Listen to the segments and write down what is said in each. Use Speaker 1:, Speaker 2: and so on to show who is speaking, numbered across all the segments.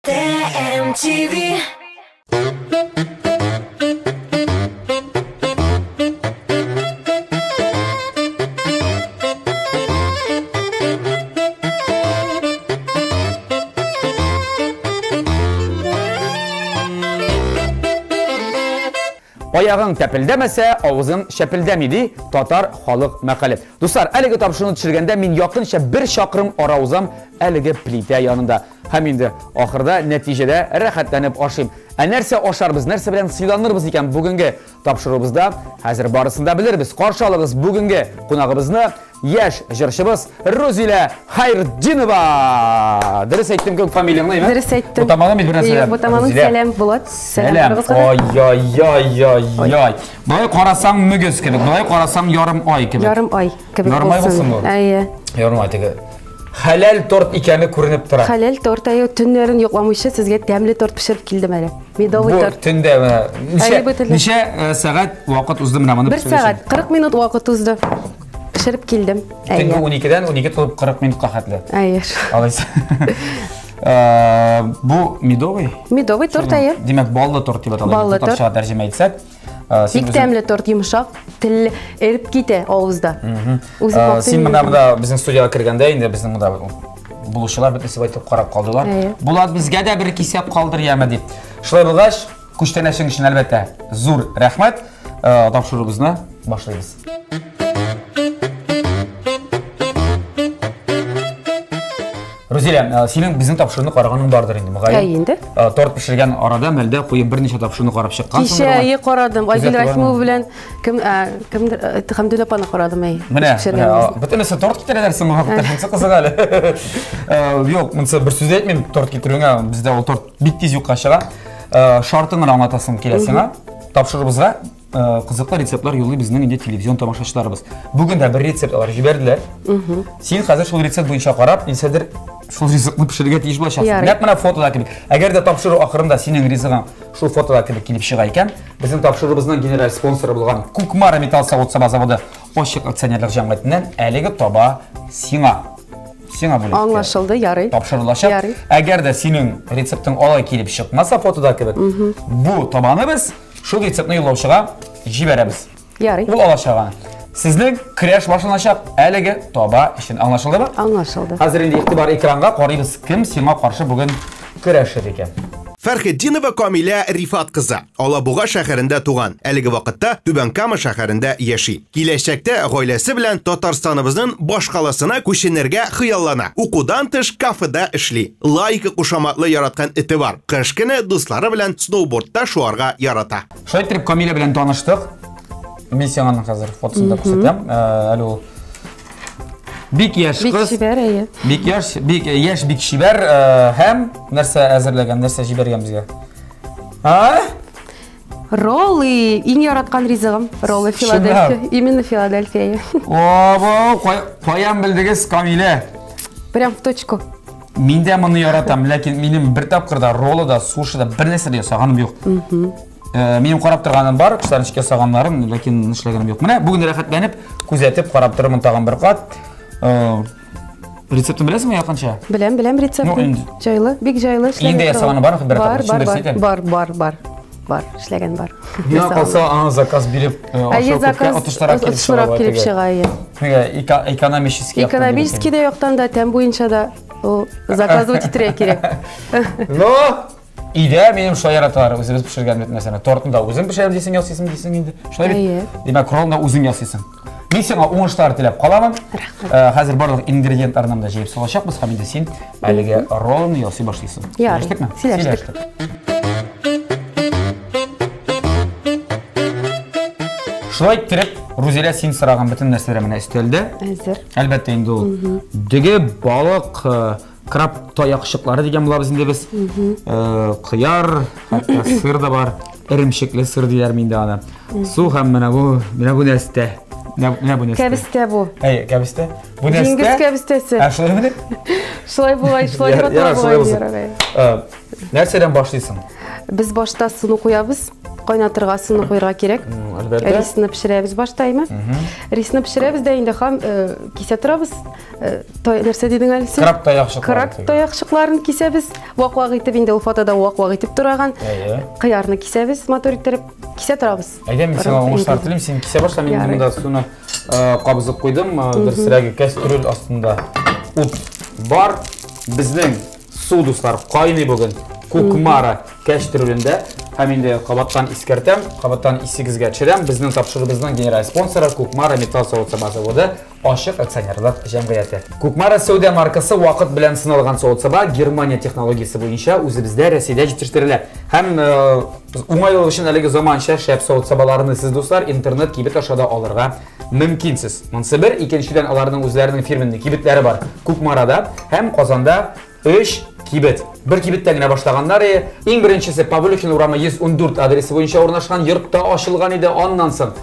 Speaker 1: TMTV.
Speaker 2: Ayağın təpildəməsə, avuzun şəpildəmidi, Tatar xalıq məqalə. Dostlar, əliqə tapışını düşürgəndə min yaxınca bir şaqırım ara uzam əliqə plitə yanında. Həm indi axırda nəticədə rəxətlənib aşıyım. Nərsə aşarımız, nərsə bilən sıylanırımız ikən bugünkü tapışırımızda həzir barısında biliriz. Qarşalığız bugünkü qonağımızını yaş jırşımız Ruzilə Xayrdinova. Dürüst ettim ki, familiyanı değil mi?
Speaker 3: Dürüst ettim.
Speaker 2: Bu tamamı bir selam.
Speaker 3: Bu tamamı selam Bulat.
Speaker 2: Selam. Ay. Böyle qarasam mügüz gibi, böyle qarasam yarım ay gibi.
Speaker 3: Yarım ay gibi
Speaker 2: yarım ay olsun bu.
Speaker 3: Ayı.
Speaker 2: Yarım ay gibi. Halal tort ikeni ko'rinib turadi.
Speaker 3: Halal tort ayo tunların yo'qlamoqchi sizga tamli tort pishirib keldim mana. Medovый tort.
Speaker 2: Bu tunda necha soat vaqt uzdi mana buni
Speaker 3: pishirish? 1 soat 40 minut vaqt uzdi. Pishirib keldim.
Speaker 2: Tungi 12dan 12 to'lib 40 minutga xatli.
Speaker 3: Ayyo.
Speaker 2: Alaysiz. Bu medovый?
Speaker 3: Medovый tort ayo.
Speaker 2: Demak, bolli tort deb ataladi.
Speaker 3: Bolli tort.
Speaker 2: Tarixcha tarjima etsak.
Speaker 3: Bik tamli tort yumshoq, til erib ketadi og'izda.
Speaker 2: Sen mana bunda bizning studiyaga kirganda endi bizning bunda buluşular bitisi aytib qarab qoldilar. Bular bizga da bir kesab qoldiryapmi deb. Shulay bo'lgach, kuchtanashing uchun albatta zo'r rahmat. Topshirig'imizni boshlaymiz. Ruzila, senin bizning topshiriqni qaraganing bordir endi, mug'ayyin.
Speaker 3: Endi.
Speaker 2: Tort pishirgan orada malda qo'yib bir necha topshiriqni qarab chiqqansiz.
Speaker 3: Kecha qaradim. Aygul Rahimov bilan kimdir Hamdullo opani qaradim.
Speaker 2: Mana, butunisi tort keltirarsiz, muhabbatda qiziq hali. Yo'q, mensa bir so'z aytmayman, tort keltirgan, bizda u tort bittiz yo'qqa chiqa. Shartini anlatasim kelasizmi? Topshirig'imizga qiziqli retseptlar yo'llaydi bizning endi televizion tomoshachilarimiz. Bugun da bir retsept olib berdilar. Sen hozir shu retsept bo'yicha qarab, insadir shu rizqni pishirishga tegish bo'lashiz. Naq mana fotoda kelib. Agarda topshiriq oxirinda sening rizqing shu fotoda kelib chiqar ekan, bizning topshirig'imizning general sponsori bo'lgan Kukmara Metal zavodi ochiq aksiyonerlik jamiyatidan haligi toba Singa bo'ladi.
Speaker 3: Anlaşıldı, yarı.
Speaker 2: Topshirilashib. Agarda sening retsepting olay kelib chiqmasa fotoda kelib, bu tobani biz shu retseptni yo'llovchiga jiberamiz.
Speaker 3: Yarı.
Speaker 2: Bu olashag'ani. Sizning kirash boshlanashaq haligi toba ishini anlaşıldımı?
Speaker 3: Anlaşıldı.
Speaker 2: Hozir endi e'tibor ekranga qaraymiz, kim senga qarshi bugun kurashir ekan.
Speaker 4: Farhiddinova Komila Rifat qizi Alabuga shaharida tug'an. Haligi vaqtda Tubankama shaharida yashaydi. Kelajakda oilasi bilan Tataristonimizning bosh qalasina ko'chinirga xayollana. O'qudan tish kafeda ishli. Layika qo'shamatli yaratgan iti bor. Qish kuni do'stlari bilan snowboardda shuarga yarata.
Speaker 2: Shu aytib Komila bilan tanishdik. Men senga hozir fotosini ko'rsataman. Alo. Bik yaş kız. Bik şiber hem narsa hazırlagan, narsa jibergan bizga. Ha?
Speaker 3: Rolli, in yaratgan rizqim. Rolli Philadelphia, именно Philadelphia.
Speaker 2: Oo, qo'yam bildigiz Komila.
Speaker 3: Прям в точку.
Speaker 2: Men de buni yaratam, lekin mening bir topqirda rollida, sushida bir narsa yasaganim yo'q. Mening qarab turganim bor, qishlarga saganlarim, lekin ishlaganim yo'q. Mana bugun rahatlanib, kuzatib qarab turibman tag'in bir qat. Retseptini bilasizmi yaqincha?
Speaker 3: Bilam retseptni. Joyli, bek joyli ishlagan.
Speaker 2: Endi yasagani bormi? Bir qat.
Speaker 3: Bor, ishlagan bor.
Speaker 2: Ya qolsa, zakaz berib,
Speaker 3: otishtirib kelib chiqay.
Speaker 2: Nega
Speaker 3: ekonomический da yo'qdan da tam bo'yicha da o zakazlovать etirish kerak.
Speaker 2: No, ide mening shu yaratlar o'zimiz pishirgan masalan, tortni da o'zim pishirib desang yasaysan desang endi. Shunday. Demak, rolni o'zing yasaysan. Men senga o'ngishlar tilab qolaman. Hozir barliq ingredientlarni da yeb solashaqmiz, ham endi sen haligi rolni yasay boshlaysan.
Speaker 3: Yaxshimi? Silashdik.
Speaker 2: Shulay kirib, Ruzila sen so'ragan butun narsalar mana istaldi.
Speaker 3: Hozir.
Speaker 2: Albatta endi u digi, baliq, krab toyoqshiqlari degan bular bizda biz. Qiyar, hatto sir da bor. Irimshikli sir deyar menda ona. Suv ham mana bu narsa. Ne bu neste?
Speaker 3: Kabiste bu.
Speaker 2: Kabiste? Bu neste?
Speaker 3: Dengiz kabistesi.
Speaker 2: Şulay mı?
Speaker 3: Şulay bo'ladi.
Speaker 2: Nereden başlıyorsun?
Speaker 3: Biz boshda suvni qo'yamiz. Кайнатырга суны куярга кирәк.
Speaker 2: Әлбәттә.
Speaker 3: Рисны пешерәбез баштаймы? Рисны пешерәбез дә инде һәм кисә торабыз. Нәрсә дидең әле син?
Speaker 2: Краб таяқшыкларын.
Speaker 3: Краб таяқшыкларын кисәбез. Вак-вак итеп инде ул фотода вак-вак итеп торган. Кыярны кисәбез, мотор иттереп кисә торабыз.
Speaker 2: Әйдә, мин сиңа уңышлар телим, син кисә башла, мин монда суны кабызып куйдым, дөресрәге кастрюль астында ут бар. Безнең су дуслар кайный бүген. Кукмара кастрюлендә. Һәм инде кабаттан искәртәм, кабаттан исегезгә төшерәм. Безнең тапшырыбызның генераль спонсоры Кукмара металл савыт-саба заводы, Ашык акционерлык җәмгыяте. Кукмара Сәүдә маркасы вакыт белән сыналган савыт-саба Германия технологиясе буенча үзебездә Россиядә җитештерелә. Һәм уңайлык өчен әлеге заманча шәп савыт-сабаларны сез дуслар интернет кибет ашада алырга мөмкинсез. Монсы бер, икенчедән аларның үзләренең фирменле кибетләре бар. Кукмарада һәм Казанда 3 кибет. Бер кибеттә генә башлаганнар. Иң беренчесе Павлюхин урамы 114 адресы буенча урнашкан йортта ачылган иде. Аннан соң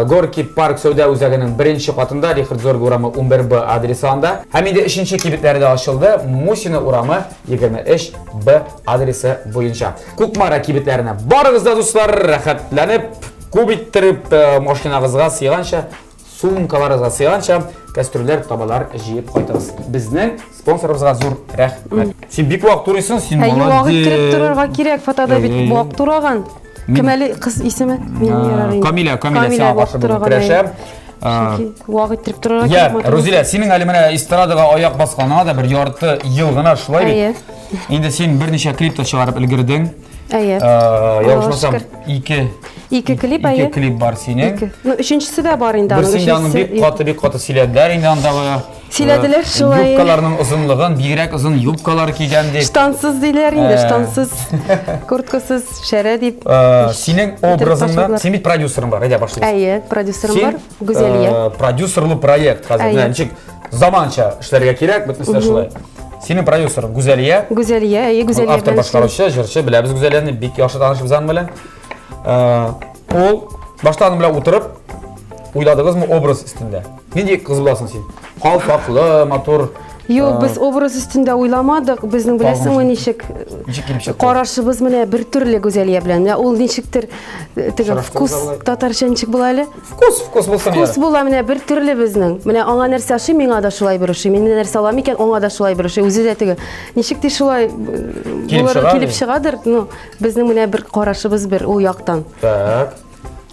Speaker 2: Горький парк сәүдә үзәгенең беренче катында Рихард Зорг урамы 11Б адресында. Һәм инде 3нче кибетләре дә ачылды. Мусина урамы 23Б адресы буенча. Кукмара кибетләренә барыгыз да дуслар, рәхәтләнеп, күп иттереп машинагызга сыйганча, сумкаларыгызга сыйганча кастрюльләр, табалар җыеп кайтыгыз. Безнең спонсорыбызга зур рәхмәт. Син бик вак турыйсың, син молодец.
Speaker 3: Вак иттереп торырга кирәк, фотода бит вак тураган. Кем әле кыз исеме?
Speaker 2: Камиля сиңа каршы көрәшәм.
Speaker 3: Вак иттереп торырга
Speaker 2: кирәк. Я, Розилә, синең әле менә эстрадага аяк басканыңа да бер ярты ел гына шулай бит. Инде син берничә клип чыгарып өлгердең. Яушмасам, 2
Speaker 3: клип,
Speaker 2: Ике клип бар синең.
Speaker 3: Өченчесе дә бар инде.
Speaker 2: Берсен аның бик каты сөйләделәр инде андагы.
Speaker 3: Сөйләделәр шулай.
Speaker 2: Юбкаларның озынлыгын, бигрәк озын юбкалар кигән дип.
Speaker 3: Штансыз диләр инде, штансыз, курткасыз, шәрә дип.
Speaker 2: Синең образыңны, син бит продюсерың бар, әйдә башлыйбыз.
Speaker 3: Продюсерым бар, Гүзәлия.
Speaker 2: Продюсерлы проект, хәзер ничек заманча эшләргә кирәк, бөтенесе шулай. Синең продюсерың Гүзәлия.
Speaker 3: Гүзәлия.
Speaker 2: Автор башкаручы, җырчы, беләбез Гүзәлияне, бик яхшы танышыбыз аны белән. Ул баштан белән утырып уйладыгызмы образ өстендә? Нинди кыз буласың син? Калфаклы, матур.
Speaker 3: Юк, без образ өстендә уйламадык. Безнең беләсеңме ничек карашыбыз менә бер төрле Гүзәлия белән. Ул ничектер теге вкус татарча ничек була әле?
Speaker 2: Вкус булсын.
Speaker 3: Вкус була менә бер төрле безнең. Менә аңа нәрсә ошый, миңа да шулай бер ошый. Мин нәрсә алам икән, аңа да шулай бер ошый. Үзе дә теге ничек ди шулай килеп чыгадыр. Ну, безнең менә бер карашыбыз бер ул яктан.
Speaker 2: Так.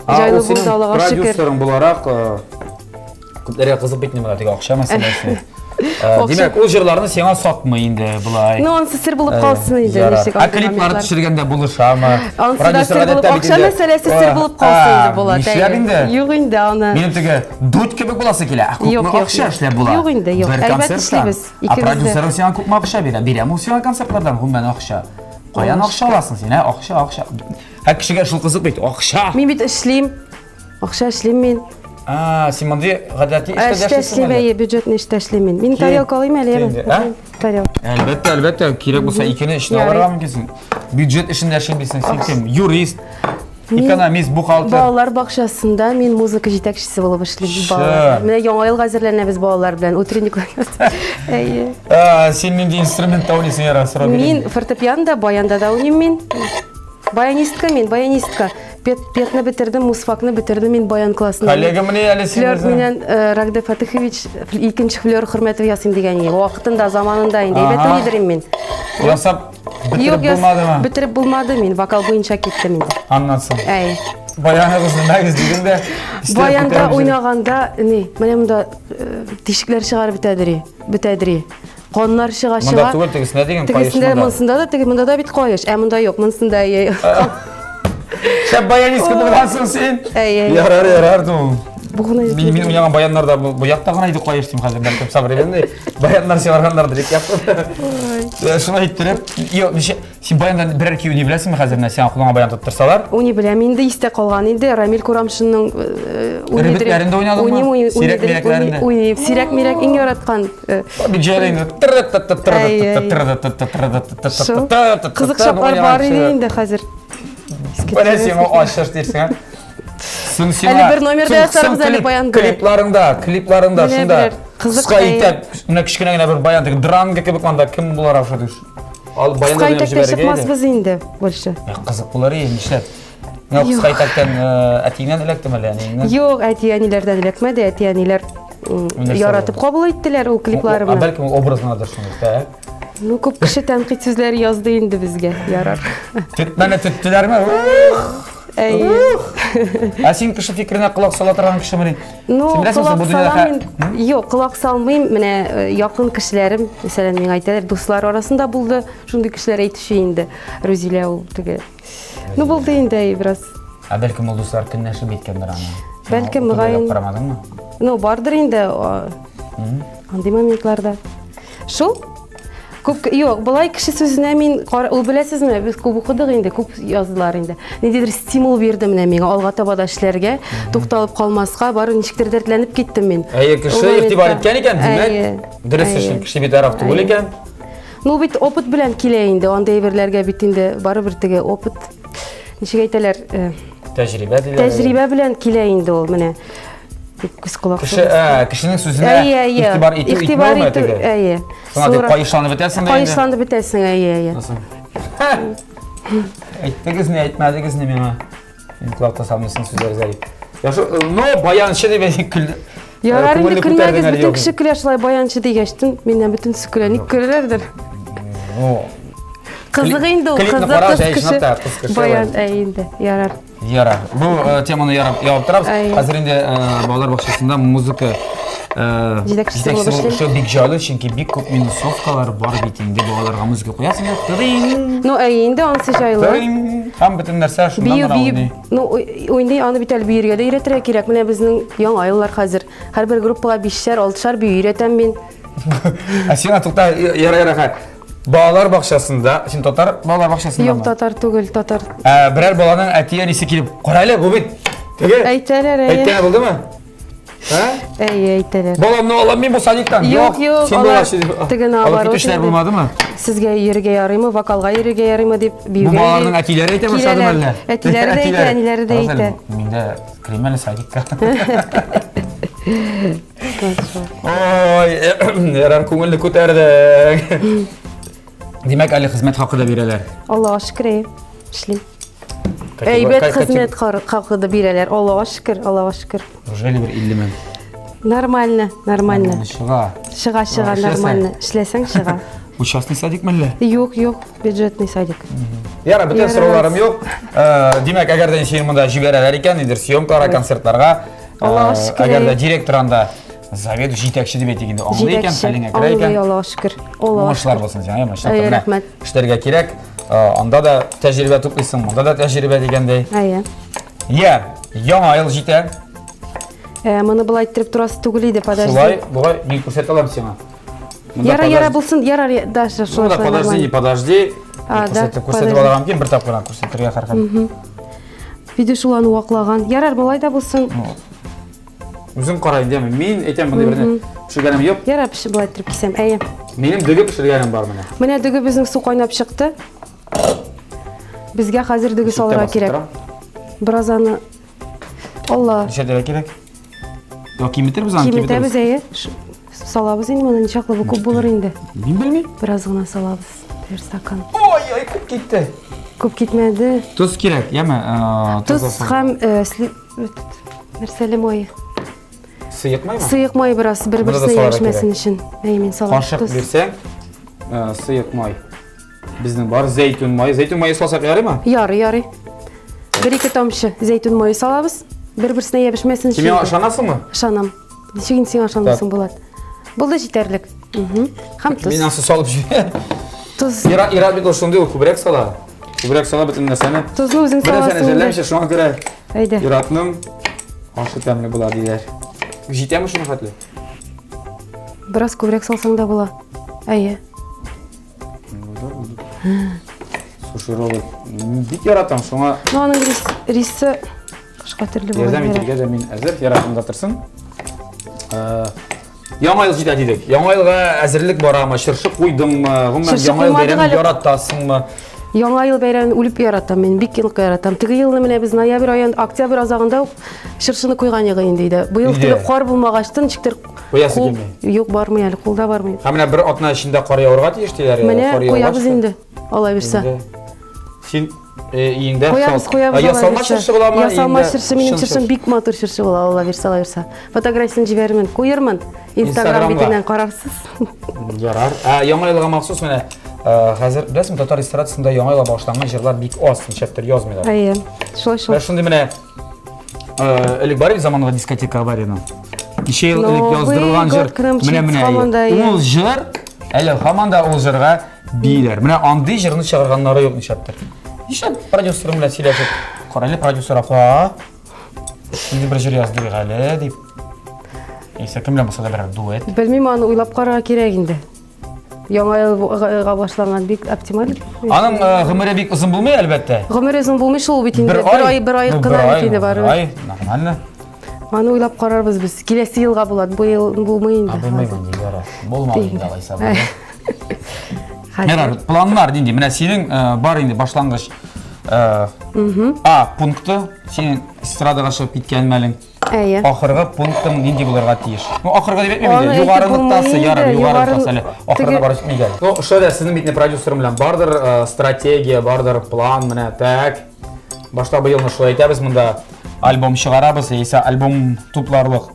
Speaker 3: Җайлы булды Аллага шөкер.
Speaker 2: Продюсерың буларак күпләргә кызык бит нимә теге акча мәсьәләсе. Димәк, ул җырларны сиңа сатмый инде булай.
Speaker 3: Ну, ансы сер булып калсын инде.
Speaker 2: Клипларны төшергәндә булышамы?
Speaker 3: Продюсерга да акча мәсьәләсе сер булып калсын инде була. Юк инде аны.
Speaker 2: Минем теге дут кебек буласы килә. Күпме акча эшләп була?
Speaker 3: Юк инде, юк. Әлбәттә эшлибез.
Speaker 2: Продюсерың сиңа күпме акча бирә? Бирәме ул сиңа концертлардан гомумән акча? Каян акча аласың син, акча. Кешегә шул кызык бит, акча.
Speaker 3: Мин бит эшлим. Акча эшлим мин.
Speaker 2: Син монда гадәти
Speaker 3: эшләшәсең. Бюджетны эшләшим мин. Мин тарелка алыйм әле. Тарелка.
Speaker 2: Әлбәттә, кирәк булса икене эшне алырга мөмкинсең. Бюджет эшендә эшлим дисең, син кем? Юрист, экономист, бухгалтер.
Speaker 3: Балалар бакчасында мин музыка җитәкчесе булып эшлим. Менә яңа елга әзерләнәбез балалар белән. Утренниклар.
Speaker 2: Син нинди инструментта уйныйсың ярар?
Speaker 3: Мин фортепианода, баянда да уйныйм мин. Баянистка. Петны бетердем, мусфакны бетердем, мин баян классында.
Speaker 2: Коллегам менә әле син.
Speaker 3: Флёр менән Рагда Фатихович икенче флёр Хөрмәтов Ясин дигән иде. Вакытында, заманында инде. Әйбәт уйдырым мин.
Speaker 2: Ясап бетереп булмадымы?
Speaker 3: Бетереп булмады мин. Вокал буенча киттем инде.
Speaker 2: Аннан соң. Баяныбызны мәгез дигәндә.
Speaker 3: Баянда уйнаганда, менә монда тишекләр чыгарып бетәдери. Каннар чыга.
Speaker 2: Монда түгел тегесенә дигән каеш монда.
Speaker 3: Монсында да, теге монда да бит каеш. Монда юк, монсында.
Speaker 2: Шәп баянистка булгансың син. Ярар ду. Мин уйнаган баяннарда бу якта гына иде каеш дим хәзер. Бәлкем сабыр идем. Баяннар чыгарганнар дирек япты. Шуны әйттереп, син баяндан берәр кию ни беләсеңме хәзер менә сиңа кулыңа баян тоттырсалар?
Speaker 3: Уни беләм, инде истә калган инде. Рамил Курамшинның
Speaker 2: ребетләрендә уйнадыңмы?
Speaker 3: Сирәк-мирәк иң яраткан.
Speaker 2: Бик җайлы инде.
Speaker 3: Кызык шаплар бар инде хәзер.
Speaker 2: Менә сиңа ачыш дирсең.
Speaker 3: Әле бер номерда ясарбыз әле баянды.
Speaker 2: Клипларында шунда кыска итеп, менә кичкенә генә бер баян теге дранга кебек анда кем булар авшадыш. Ал баянда гына җибәргән.
Speaker 3: Кыска итеп чыкмасбыз инде больше.
Speaker 2: Кызык булар инде нишләп. Мына кыз кайтактан әтиңнән электем әле, әниңнән.
Speaker 3: Юк, әти-әниләрдән эләкмәде, әти-әниләр яратып кабул иттеләр ул клипларымны.
Speaker 2: Бәлкем образынадыр шундый,
Speaker 3: Ну, күп кеше тәнкыйть сүзләр язды инде безгә, ярар.
Speaker 2: Мәне төттеләрме? Ә син кеше фикеренә колак сала торган кешеме?
Speaker 3: Ну, колак салам. Юк, колак салмыйм. Менә якын кешеләрем, мәсәлән, миңа әйтәләр, дуслар арасында булды, шундый кешеләр әйтүче инде. Рузилә ул теге. Ну, булды инде бераз.
Speaker 2: Ә бәлкем ул дуслар көнләшеп әйткәндер аны.
Speaker 3: Бәлкем мыгайын.
Speaker 2: Карамадыңмы?
Speaker 3: Ну, бардыр инде. Андый моментларда. Шул күп юк, былай кеше сүзенә мин ул беләсезме, без күп укыдык инде, күп яздылар инде. Ниндидер стимул бирде менә миңа алга таба да эшләргә, тукталып калмаска, бары ничектер дәртләнеп киттем мин.
Speaker 2: Кеше игътибар иткән икән, димәк. Дөрес эшен кеше бит тараф түгел икән.
Speaker 3: Ну бит опыт белән килә инде, андай берләргә бит инде бары бер теге опыт. Ничек әйтәләр?
Speaker 2: Тәҗрибә диләр.
Speaker 3: Тәҗрибә белән килә инде ул менә.
Speaker 2: Кешенең сүзенә игътибар итмәүме теге?
Speaker 3: Әйе.
Speaker 2: Соңа кайышланып бетәсең инде.
Speaker 3: Кайышланып бетәсең, әйе.
Speaker 2: Әйттегез ни, әйтмәдегез ни миңа? Мин колак тасалмыйсың сүзләр зәрип. Яшы, ну баянчы дип күлде.
Speaker 3: Ярар инде көлмәгез, бөтен кеше көлә шулай баянчы дигәчтен, миннән бөтен көлә, ник көләләрдер? Кызык инде ул, кызык. Баян инде, ярар.
Speaker 2: Ярар. Бу теманы ябып торабыз. Хәзер инде балалар бакчасында музыка җитәкчесе бик җайлы, чөнки бик күп минусовкалар бар бит инде балаларга музыка куясың.
Speaker 3: Ну, инде анысы җайлы.
Speaker 2: Һәм бөтен нәрсә шуннан уйный.
Speaker 3: Ну, уйный аны бит әле биергә дә өйрәтергә кирәк. Менә безнең яңа еллар хәзер. Һәрбер группага 5-шәр, 6-шәр бию өйрәтәм мин.
Speaker 2: Син тукта, ярар. Балалар бакчасында, син татар балалар бакчасында?
Speaker 3: Юк, татар түгел, татар.
Speaker 2: Берәр баланың әти-әнисе килеп, "Карайлы, бу бит." Теге.
Speaker 3: Әйтәләр,
Speaker 2: әйткәне булдымы?
Speaker 3: Әйе, әйтәләр.
Speaker 2: Баламны алам мин бу садиктан.
Speaker 3: Юк,
Speaker 2: син
Speaker 3: баласы. Теге наоборот.
Speaker 2: Китүчләр булмадымы?
Speaker 3: Сезгә йөрергә ярыймы, вокалга йөрергә ярыймы дип биюгә.
Speaker 2: Бу балаларның әтиләре әйтә башладымы әллә?
Speaker 3: Әтиләре дә әйтә, әниләре дә әйтә.
Speaker 2: Миндә кремле садикка. Ой, ярар күңелне күтәрдек. Димәк, әле хезмәт хакы да бирәләр.
Speaker 3: Аллаһка шөкер, эшлим. Әйбәт хезмәт хакы да бирәләр. Аллаһка шөкер, Аллаһка шөкер.
Speaker 2: Уже бер 50 мең.
Speaker 3: Нормально. Шыга, нормально. Эшләсәң шыга.
Speaker 2: Участный садикмы әллә?
Speaker 3: Юк, бюджетный садик.
Speaker 2: Ярар, бөтен сорауларым юк. Димәк, әгәр дә син монда җибәрәләр икән, нидер съемкаларга, концертларга, әгәр дә директорында заведу җитәкче дип әйтик инде, аңлый икән, хәлеңә керә икән.
Speaker 3: Аллаһка шөкер.
Speaker 2: Уңышлар булсын сиңа, мәшәкать.
Speaker 3: Рәхмәт.
Speaker 2: Эшләргә кирәк. Анда да тәҗрибә туплыйсың, монда да тәҗрибә дигәндәй.
Speaker 3: Әйе.
Speaker 2: Яңа ел җитә.
Speaker 3: Моны былай иттереп турасы түгел иде, подожди.
Speaker 2: Шулай, бугай, мин күрсәтә алам сиңа.
Speaker 3: Ярар булсын, ярар даже шулай.
Speaker 2: Подожди. Күрсәтеп алам кин, бер тапкыр күрсәтергә һәркем.
Speaker 3: Видео шуланы ваклаган. Ярар былай да булсын.
Speaker 2: Үзем карай димме. Мин әйтәм монда берне. Пешергәнем юк.
Speaker 3: Ярар, былай иттереп кисәм. Әйе.
Speaker 2: Минем дөге пешергәнем бар менә.
Speaker 3: Менә дөге безнең су кайнап чыкты. Безгә хәзер дөге салырга кирәк. Бераз аны Алла.
Speaker 2: Ничәдә кирәк? Киметербез аны,
Speaker 3: киметербез. Әйе. Салабыз инде, моны ничаклы бу күп булыр инде.
Speaker 2: Мин белмим.
Speaker 3: Бераз гына салабыз. Бер стакан.
Speaker 2: Ой, күп китте.
Speaker 3: Күп китмәде.
Speaker 2: Туз кирәк, яме?
Speaker 3: Туз һәм нәрсәле май.
Speaker 2: Сыйык маймы?
Speaker 3: Сыйык май бераз бер-берсенә яшмәсен өчен. Әйе, мин салам.
Speaker 2: Кашык бирсәң, сыйык май. Безнең бар зәйтүн май. Зәйтүн мае салсак ярыймы?
Speaker 3: Ярый. 1-2 тамчы зәйтүн мае салабыз. Бер-берсенә яшмәсен өчен.
Speaker 2: Син ышанасыңмы?
Speaker 3: Ышанам. Ничек син ышанасың булат? Булды җитәрлек. Һәм туз.
Speaker 2: Мин аны салып җибәрәм.
Speaker 3: Туз.
Speaker 2: Ира бит ул шундый күбрәк сала. Күбрәк сала бөтен нәрсәне.
Speaker 3: Тузны үзең саласың.
Speaker 2: Берсенә җәлләмчә шуңа күрә.
Speaker 3: Әйдә.
Speaker 2: Иратның ашы тәмле була диләр. Җитәме шуны хәтле?
Speaker 3: Бераз күбрәк салсаң да була. Әйе.
Speaker 2: Суши ролл. Бик яратам шуңа.
Speaker 3: Аның рисы башка төрле була.
Speaker 2: Ярдәм итәргә дә мин әзер, яратам да торсын. Яңа ел җитә дидек. Яңа елга әзерлек барамы? Чыршы куйдыңмы? Гомумән яңа ел бәйрәмен яратасыңмы?
Speaker 3: Яңа ел бәйрәмен үлеп яратам, мин бик нык яратам. Теге елны менә без ноябрь аенда, октябрь азагында чыршыны куйган идек инде иде. Бу ел теге кар булмагачтан ничектер
Speaker 2: куясы килми.
Speaker 3: Юк, бармый әле, кулда бармый.
Speaker 2: Һәм менә бер атна эчендә кар яурга тиеш диләр.
Speaker 3: Менә куябыз инде. Алай бирсә.
Speaker 2: Сен үйіңде
Speaker 3: Қоямыз.
Speaker 2: Ясалма шыршы бола ма?
Speaker 3: Ясалма шыршы, менің шыршым бик матур шыршы бола, ала берса. Фотографиясын жіберімін, қойырмын. Инстаграм бетінен қарарсыз.
Speaker 2: Ярар. Яңайлыға мақсус мене қазір білесің, татар эстрадасында яңайла башланған жырлар бик аз, шәптер язмайлар.
Speaker 3: Әйе, шулай.
Speaker 2: Шундай мене элек бар заманғы дискотека бар еді. Неше ел элек яздырылған жыр. Мене ол жыр, әлі хаманда ол жырға билер. Мене аңды жырны шығарғанлары жоқ шәптер. Неше продюсерім біле сөйлесіп, қарайлы продюсер апа, енді бір жыр яздырық әлі деп. Есе кімлен болса да бір дуэт.
Speaker 3: Білмеймін, аны ойлап қараға керек енді. Яңа елға башланған бик оптимал.
Speaker 2: Аның ғымыры бик ұзын болмай әлбәтте?
Speaker 3: Ғымыры ұзын болмай шул бетінде. Бір ай қына бетінде бар.
Speaker 2: Бір ай, нормально.
Speaker 3: Аны ойлап қарарбыз біз. Келесі елға болады, бұл ел болмайында.
Speaker 2: Болмайында, яра. Болмайында қайса болды. Ярар, планлар дейінде, міне сенің бар енді башланғыш пункты, сенің эстрадаға шығып кеткен мәлің. Ақырғы пунктың нендей боларға тиіш. Ақырғы деп етмейді, юғары нұқтасы, ярар, юғары нұқтасы әлі. Ақырғы бар жетмейді. Шöyle, сіздің бетіне продюсерім білен бардыр стратегия, бардыр план, міне, так. Башта бұйылны шылай етеміз, мұнда альбом шығарабыз, есе альбом тупларлық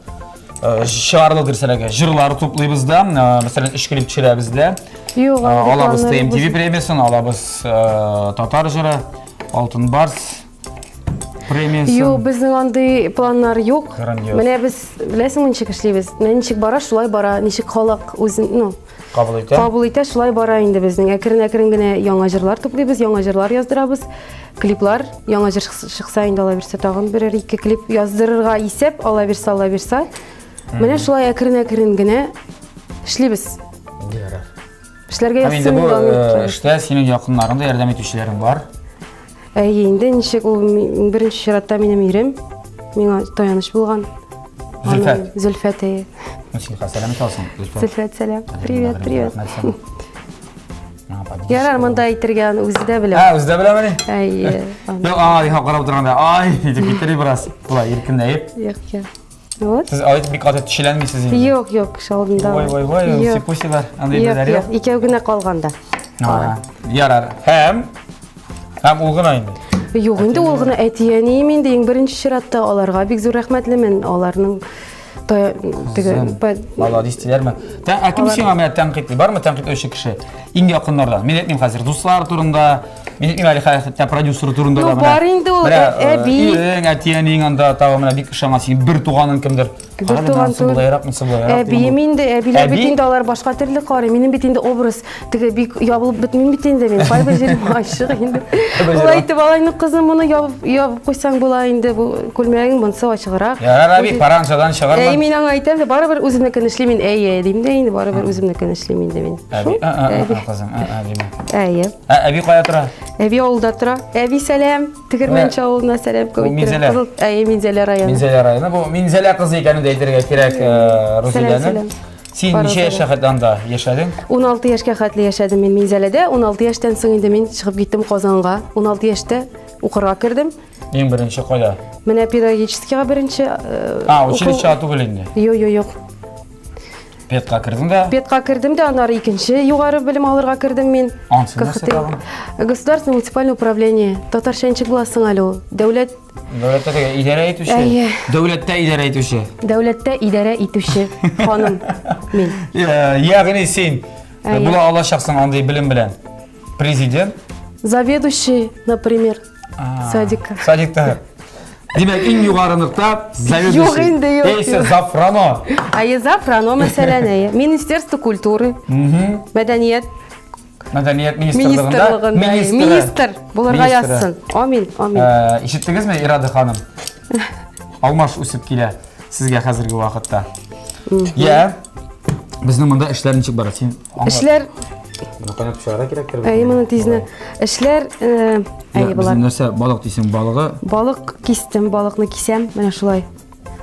Speaker 2: шығарылы дұрсалығы. Жырлары туплайбыз да, мәселен, үш клип түсіреміз да. Алабыз TMTV премиясын, алабыз татар жыры, алтын барс.
Speaker 3: Yok, біздің андай планлар жоқ. Міне біз білесің нешік ішлейбіз. Нешік бара, шулай бара, нешік халық өзін қабыл ете, шулай бара енді біздің. Әкірін гіне яңа жырлар топлайбыз, яңа жырлар яздырабыз. Клиплар, яңа жыр шықса енді ала берсе, тағын бірер екі клип яздырырға есеп, ала берсе. Міне шулай әкірін гіне ішлейбіз. Ішлерге ясың.
Speaker 2: Іште сенің жақынларында ярдәм етушілерің бар.
Speaker 3: Енді нешек ол бірінші ширатта менің үйрем. Меңа таяныш болған.
Speaker 2: Зүлфәт?
Speaker 3: Зүлфәт, әйе.
Speaker 2: Мүсілға сәлем еталсың, Зүлфәт.
Speaker 3: Зүлфәт, сәлем. Привет. Ярар, мұнда айтырген өзі де білем.
Speaker 2: Өзі де білем, әне?
Speaker 3: Әйе.
Speaker 2: Дейхап қарап отырғанда, деп кетері біраз. Бұлай, еркін әйіп. Сіз айтып бек атып түшеленмейсіз енді?
Speaker 3: Жоқ, шалдында.
Speaker 2: Ой, сепуси бар.
Speaker 3: Жоқ, екеугіне қалғанда.
Speaker 2: Ярар, Әм олғына енді?
Speaker 3: Жоқ, енді олғына әтияне еменде ең бірінші ширатта оларға бек зор рахметлімен, оларының
Speaker 2: Valla istiler mi? Әкім сен әмәт тәнқитлі бар ма тәнқит өші кіші? Инге ақынлардан. Мен етмейм қазір достар турында, мен етмейм әлі қаяқта продюсері турында да.
Speaker 3: Бар енді ол әбей.
Speaker 2: Ең әтияның анда тағы мына бек шаңа сен бір туғаның кімдір?
Speaker 3: Бір туған әбей еменде, әбейлер бетінде алар башқа түрлі қары. Менің бетінде образ тігі бек ябылып бітмен бетінде мен қайба жерім ашық енді. Бұл айтып алайны қызым мұны ябып қойсаң бола енді көлмегің бұнсы ашығырақ.
Speaker 2: Ярар әбей параншадан шығарма.
Speaker 3: Мен аңа айтам, бары-бір өзімнікін ішлеймін, әйе деймін де енді бары-бір өзімнікін ішлеймін де мен.
Speaker 2: Әбей, қызым, әбей ме?
Speaker 3: Әйе.
Speaker 2: Әбей қоя тұра?
Speaker 3: Әбей ауылда тұра. Әбей сәлем, Тігірменші ауылына сәлем көбейттірі. Әйе, Мензелі районы.
Speaker 2: Мензелі районы. Бұл Мензелі қызы екенін дейдерге керек Рузеляны. Сен неше яшақаттанда ешәдің?
Speaker 3: 16 яшқа қатлы ешәдім мен Мензеліде. 16 яштан соң енді мен шығып кеттім Қозанға. 16 яшта оқырға кірдім.
Speaker 2: Ең бірінші қойда?
Speaker 3: Мене педагогическийға бірінші...
Speaker 2: Училища ату көлінде?
Speaker 3: Йо.
Speaker 2: Петқа кірдің да?
Speaker 3: Петқа кірдім де, анары екінші юғары білім алырға кірдім мен.
Speaker 2: Ансың нәрсе тағым?
Speaker 3: Государственное муниципальное управление. Татаршанчик боласың әлі ол. Дәулет...
Speaker 2: Дәулетті идара етуші?
Speaker 3: Әйе.
Speaker 2: Дәулетті идара етуші?
Speaker 3: Дәулетті идара етуші. Ханым мен.
Speaker 2: Яғни сен, бұла ала шақсың андай білім білән? Президент?
Speaker 3: Заведующий, например. Садика.
Speaker 2: Садикта. Демек, ең юғарынықта заведующий.
Speaker 3: Жоқ енді, жоқ.
Speaker 2: Ейсі, Зафрано.
Speaker 3: Зафрано, мәселен, әйе. Министерство культуры, мәдәниет.
Speaker 2: Мәдәниет министрлығында.
Speaker 3: Министр. Бұларға яссын. Амин.
Speaker 2: Ишеттіңіз ме, Ирады ханым? Алмаш өсіп келе сізге қазіргі уақытта. Біздің мұнда ішлерінчік бар.
Speaker 3: Ішлер...
Speaker 2: Мұқанат пұшағыра керектер.
Speaker 3: Мұны тезіне. Ішлер...
Speaker 2: Біздің нәрсе балық дейсің балығы?
Speaker 3: Балық кестім, балықны кесем. Мәне шулай.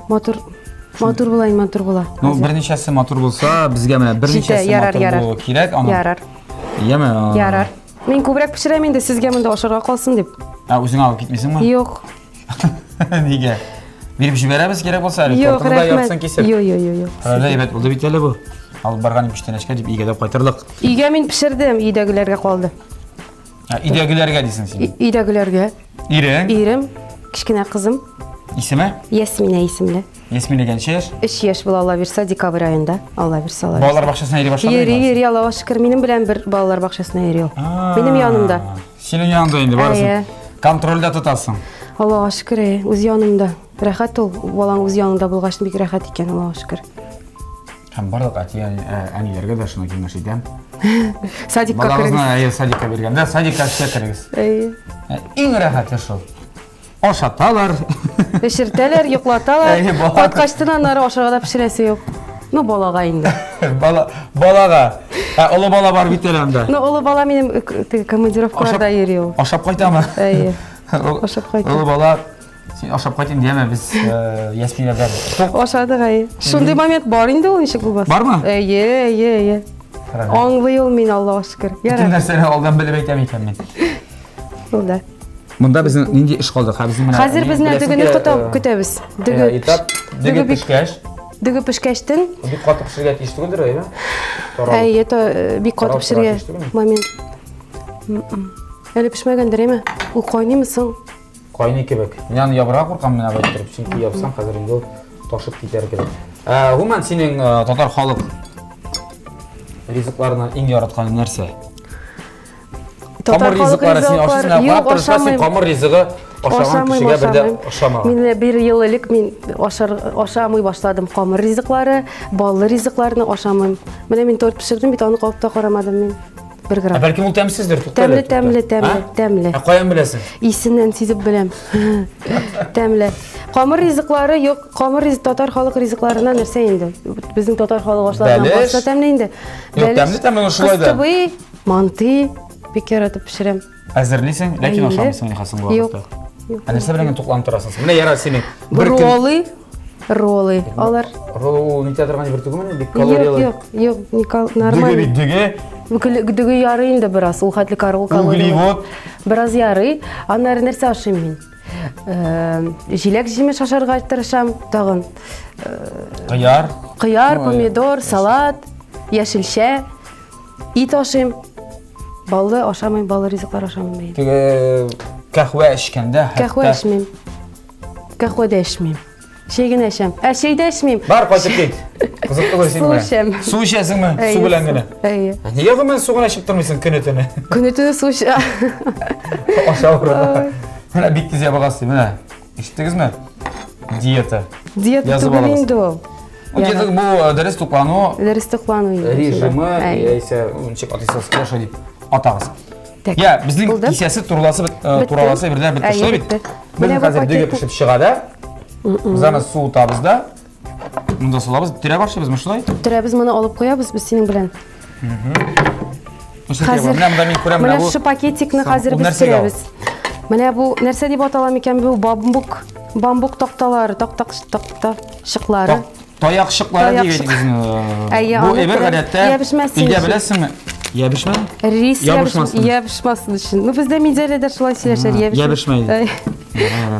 Speaker 3: Матур бола.
Speaker 2: Бірнешесі матур болса, бізге бірнешесі матур болу керек.
Speaker 3: Ярар. Ярар. Мен көбірек пішірем енді сізге мұнда ашарға қалсын деп.
Speaker 2: Өзің алып кетмесің ма?
Speaker 3: Йоқ.
Speaker 2: Неге? Беріп жіберәбіз керек болса,
Speaker 3: Йоқ, рахмет. Йоқ.
Speaker 2: Әйбәт болды бит әлі бұл. Алып барған піштен әшке деп үйге деп қайтырлық.
Speaker 3: Үйге мен пішірдім, үйдегілерге қалды.
Speaker 2: Үйдегілерге дейсің сен?
Speaker 3: Үйдегілерге.
Speaker 2: Ирің?
Speaker 3: Ирім, кішкене қызым.
Speaker 2: Исімі?
Speaker 3: Ясмина есімді.
Speaker 2: Ясмина қанша яш?
Speaker 3: 3 яш бұл, Алла берсе, декабрь айында. Алла берсе, Алла берсе.
Speaker 2: Балалар бақшасына ери башлады?
Speaker 3: Ери, Аллаға шүкір. Менің білән бір балалар бақшасына ери ол. Менің янымда.
Speaker 2: Сенің янында енді барысың. Контрольда тұтасың.
Speaker 3: Аллаға шүкір, өз янымда. Рәхат ол, балаң өз янында болғашын бек рәхат екен, Аллаға шүкір.
Speaker 2: Һәм барлық әнилерге де шыны кеңеш етем.
Speaker 3: Садикка
Speaker 2: балағызына садикка бергенде, садикка ішке кіргіз. Ең рәхат ешол. Ошаталар.
Speaker 3: Пешіртелер, юқлаталар. Қуатқаштынан ары ошаға да пішіресі yok. Ну, балаға енді.
Speaker 2: Балаға. Олы бала бар бітелемді.
Speaker 3: Ну, олы бала менің командировкаларда ери ол.
Speaker 2: Ошап қайта ма?
Speaker 3: Ошап қайта.
Speaker 2: Олы бала, сен ошап қайтын дейме біз Ясмина бәрі.
Speaker 3: Ошады ғай. Шындай момент бар енді ол нешік бұл бас.
Speaker 2: Бар ма?
Speaker 3: Ие. Аңлы ол мен, Аллаға шүкір.
Speaker 2: Bütün нәрсені олдан біліп әйтем екен мен.
Speaker 3: Олда.
Speaker 2: Мұнда біздің ненде іш қалдық?
Speaker 3: Қазір біздің дүгіні күтеміз.
Speaker 2: Дүгі пішкәш.
Speaker 3: Дүгі пішкәштің.
Speaker 2: Бик қатып пішірге тешті күлдір, әйбі?
Speaker 3: Бик қатып пішірге момент. Әлі пішмәгендір, әйме? Ол қойны мұсың?
Speaker 2: Қойны кебек. Мен ябыра қорқам мен абайттырып. Чүнкі ябсам, қазір енді ташып кетер керек. Ғұман сенің татар халық ризықларынан ең яратқан нәрсе? Қамыр ризықлары сен ашысына қамыр ризығы ошаған кішіге бірде ошамаған.
Speaker 3: Мен бір ел әлік мен ошамай башладым қамыр ризықлары, баллы ризықларыны ошамайм. Міне мен торт пішірдім, бет оны қауыпта қорамадым мен. 1 грамм.
Speaker 2: Бәлкім ол тәмсіздір?
Speaker 3: Тәмлі.
Speaker 2: Қоян білесің?
Speaker 3: Исінен сезіп білем. Тәмлі. Қамыр ризықлары, yok, қамыр татар халық ризықларына нәрсе енді. Біздің татар халық ошыларынан башла тәмлі енді.
Speaker 2: Тәмлі ұшылайды.
Speaker 3: Қыстыбы, манты, бекер атып пішірем.
Speaker 2: Әзірлейсің, ләкин ошамысың нехасың бұл
Speaker 3: вақытта?
Speaker 2: Нәрсе білеген тоқланып тұрасың. Міне яра сенің.
Speaker 3: Роллы. Алар.
Speaker 2: Роллы не театрға не бір түгі ме? Бек калориялы?
Speaker 3: Yok, нормально. Дүгі яры енді біраз, ол қатлы калориялы. Біраз яры, анары нәрсе ашым мен. Жилек жеме шашарға тырышам, тағын. Қияр, помидор, салат, яшілше, ит ашым. Балды ашамайм, балы ризықлар ашамайм.
Speaker 2: Кәхуә ішкенде?
Speaker 3: Кәхуә ішмейм. Кәхуә де ішмейм. Шейген әшем. Шейді ішмейм.
Speaker 2: Бар, қайтып кет. Қызықты көрсең
Speaker 3: ме? Су ішем.
Speaker 2: Су ішесің ме? Су біләнгені? Неге ғымен суғын әшіп тұрмайсың күні түні?
Speaker 3: Күні түні су ішем.
Speaker 2: Аша ұрады. Міне биттізе бағасы, міне. Іштігіз ме? Диета.
Speaker 3: Диета түгілейінді ол.
Speaker 2: Бұл дәріс тұқлану.
Speaker 3: Дәріс тұқлану.
Speaker 2: Режимі, ейсі, үншек атысыз қылаша деп атағыз. Я, біздің кесесі тураласы бірден бітті шылы бітті. Біздің қазір дөге пішіп шығады. Bizana su utabızda. Bunda sulabız. Türe başlayız mı şulay?
Speaker 3: Türe biz bunu alıp koyabız biz senin bilen.
Speaker 2: Hazır.
Speaker 3: Mene şu paketikni hazır biz türebiz. Mene bu nerse deyip atalam eken bu bambuk toktaları, şıkları.
Speaker 2: Toyak şıkları deyip bizin. Bu eber gadette ilge bilesin mi? Yebişme?
Speaker 3: Ris yebişmasın için. Bizde mizeleder şulay sileşer yebişme.
Speaker 2: Yebişmeydi.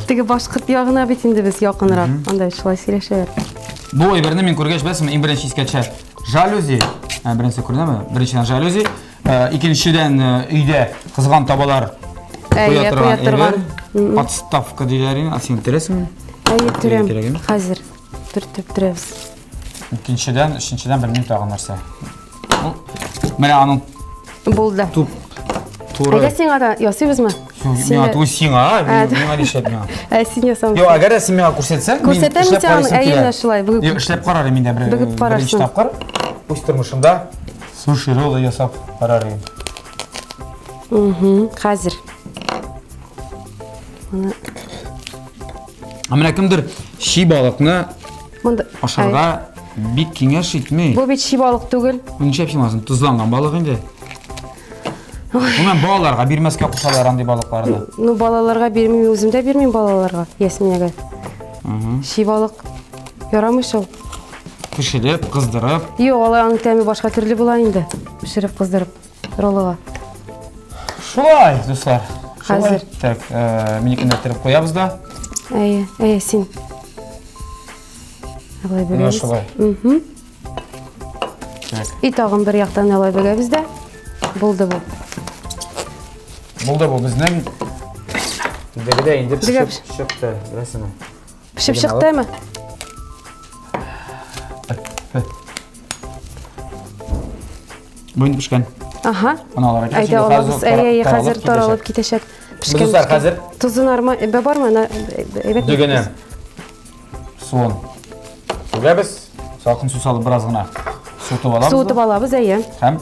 Speaker 3: Tege başqırt yağına bitindi biz yakınıрақ. Андай şulay sileşer.
Speaker 2: Bu eberni men көргеш бәсім, ең бірінші ескәтші жалюзи. Бірінші көрді ме? Біріншіден жалюзи. Екіншіден үйде қызған табалар қоя тұрған ебер. Подставка дейлерін. Сен түресің ме?
Speaker 3: Түрем. Қазір. Түребіз.
Speaker 2: Екіншіден, үшіншіден білмейм тағын нәрсе. Міне аның
Speaker 3: болды.
Speaker 2: Туры.
Speaker 3: Әйде сен ада ясыбыз ма?
Speaker 2: Мен атуы сен мен алешет мен.
Speaker 3: Сен ясам.
Speaker 2: Йо, әгер сен меға көрсетсең, мен
Speaker 3: ішлеп қарайсың.
Speaker 2: Ішлеп қарар емен де бірінші тапқар. Өз тұрмышымда суши роллы ясап қарар емен.
Speaker 3: Қазір.
Speaker 2: Амына кімдір ши балықны ашарға бек кеңеш етмей.
Speaker 3: Бұл бет ши балық түгіл.
Speaker 2: Бұны шепсемасын, тұзланған балық енді. Мен балаларға бермеске құшалар андай балықларды.
Speaker 3: Ну, балаларға бермейм, өзімде бермейм балаларға, есімнеге. Ши балық ярамыш ол.
Speaker 2: Пішіліп, қыздырып.
Speaker 3: Йо, олай аның тәмі башқа түрлі бола енді. Пішіріп, қыздырып, ролыға.
Speaker 2: Шулай, достар.
Speaker 3: Қазір.
Speaker 2: Так, менекін әттіріп қоябыз да.
Speaker 3: Сен. Алай
Speaker 2: бөгеміз. Шулай.
Speaker 3: И тағын бір яқтан алай бөгеміз да. Болды бұл.
Speaker 2: Болды бұл біздің Дегіде енді пішіп шықты. Рәсімі.
Speaker 3: Пішіп шықты ма?
Speaker 2: Бұйынды пішкен.
Speaker 3: Аха.
Speaker 2: Айда
Speaker 3: олабыз қазір таралып кетешек.
Speaker 2: Біз ұстар қазір?
Speaker 3: Тұзын арма, бар ма?
Speaker 2: Дегені суын. Бүгәбіз, салқын су салып біраз ғына суытып аламыз.
Speaker 3: Суытып алабыз, әйе.
Speaker 2: Һәм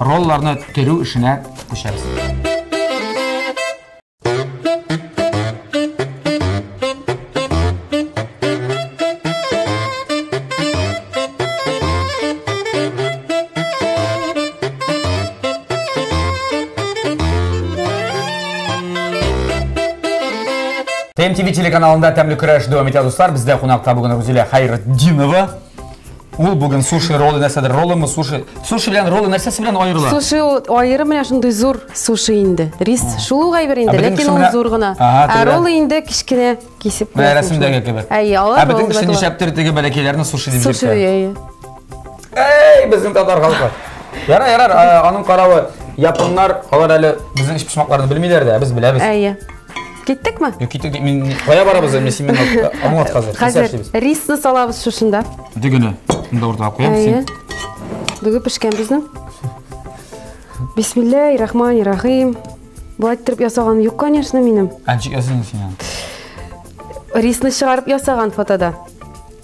Speaker 2: ролларны теру ішіне көшеміз. ТМТV телеканалында тәмлі күрәш дәвам етеді достар. Бізде қонақта бүгін Рузилия Хайриддинова. Ол бүгін суши роллы нәрседер. Роллымы суши. Суши білән роллы нәрсесі білән айырыла?
Speaker 3: Суши айыры менә шундай зур суши инде. Рис шулугай бер инде, ләкин ул зур гына. Роллы инде кичкенә кисеп
Speaker 2: қойған. Рәсемдәге кебек.
Speaker 3: Әйе, алар.
Speaker 2: Бөтен кеше нишәптер теге бәләкәйләрне суши дип йөртә.
Speaker 3: Суши, әйе.
Speaker 2: Эй, безнең татар халкы. Ярар, аның каравы японнар алар әле безнең иш пишмакларны белмиләр дә, без беләбез.
Speaker 3: Әйе. Киттек ме?
Speaker 2: Юк, киттек. Мин кая барабыз, мен аңлат хәзер.
Speaker 3: Хәзер рисны салабыз шушында.
Speaker 2: Дигене, монда уртага куябыз.
Speaker 3: Әйе. Бүге пешкән безнең. Бисмиллаһир-рахманир-рахим. Бу әйттереп ясаган юк, конечно, минем.
Speaker 2: Анчык ясаң син.
Speaker 3: Рисны чыгарып ясаган фотода.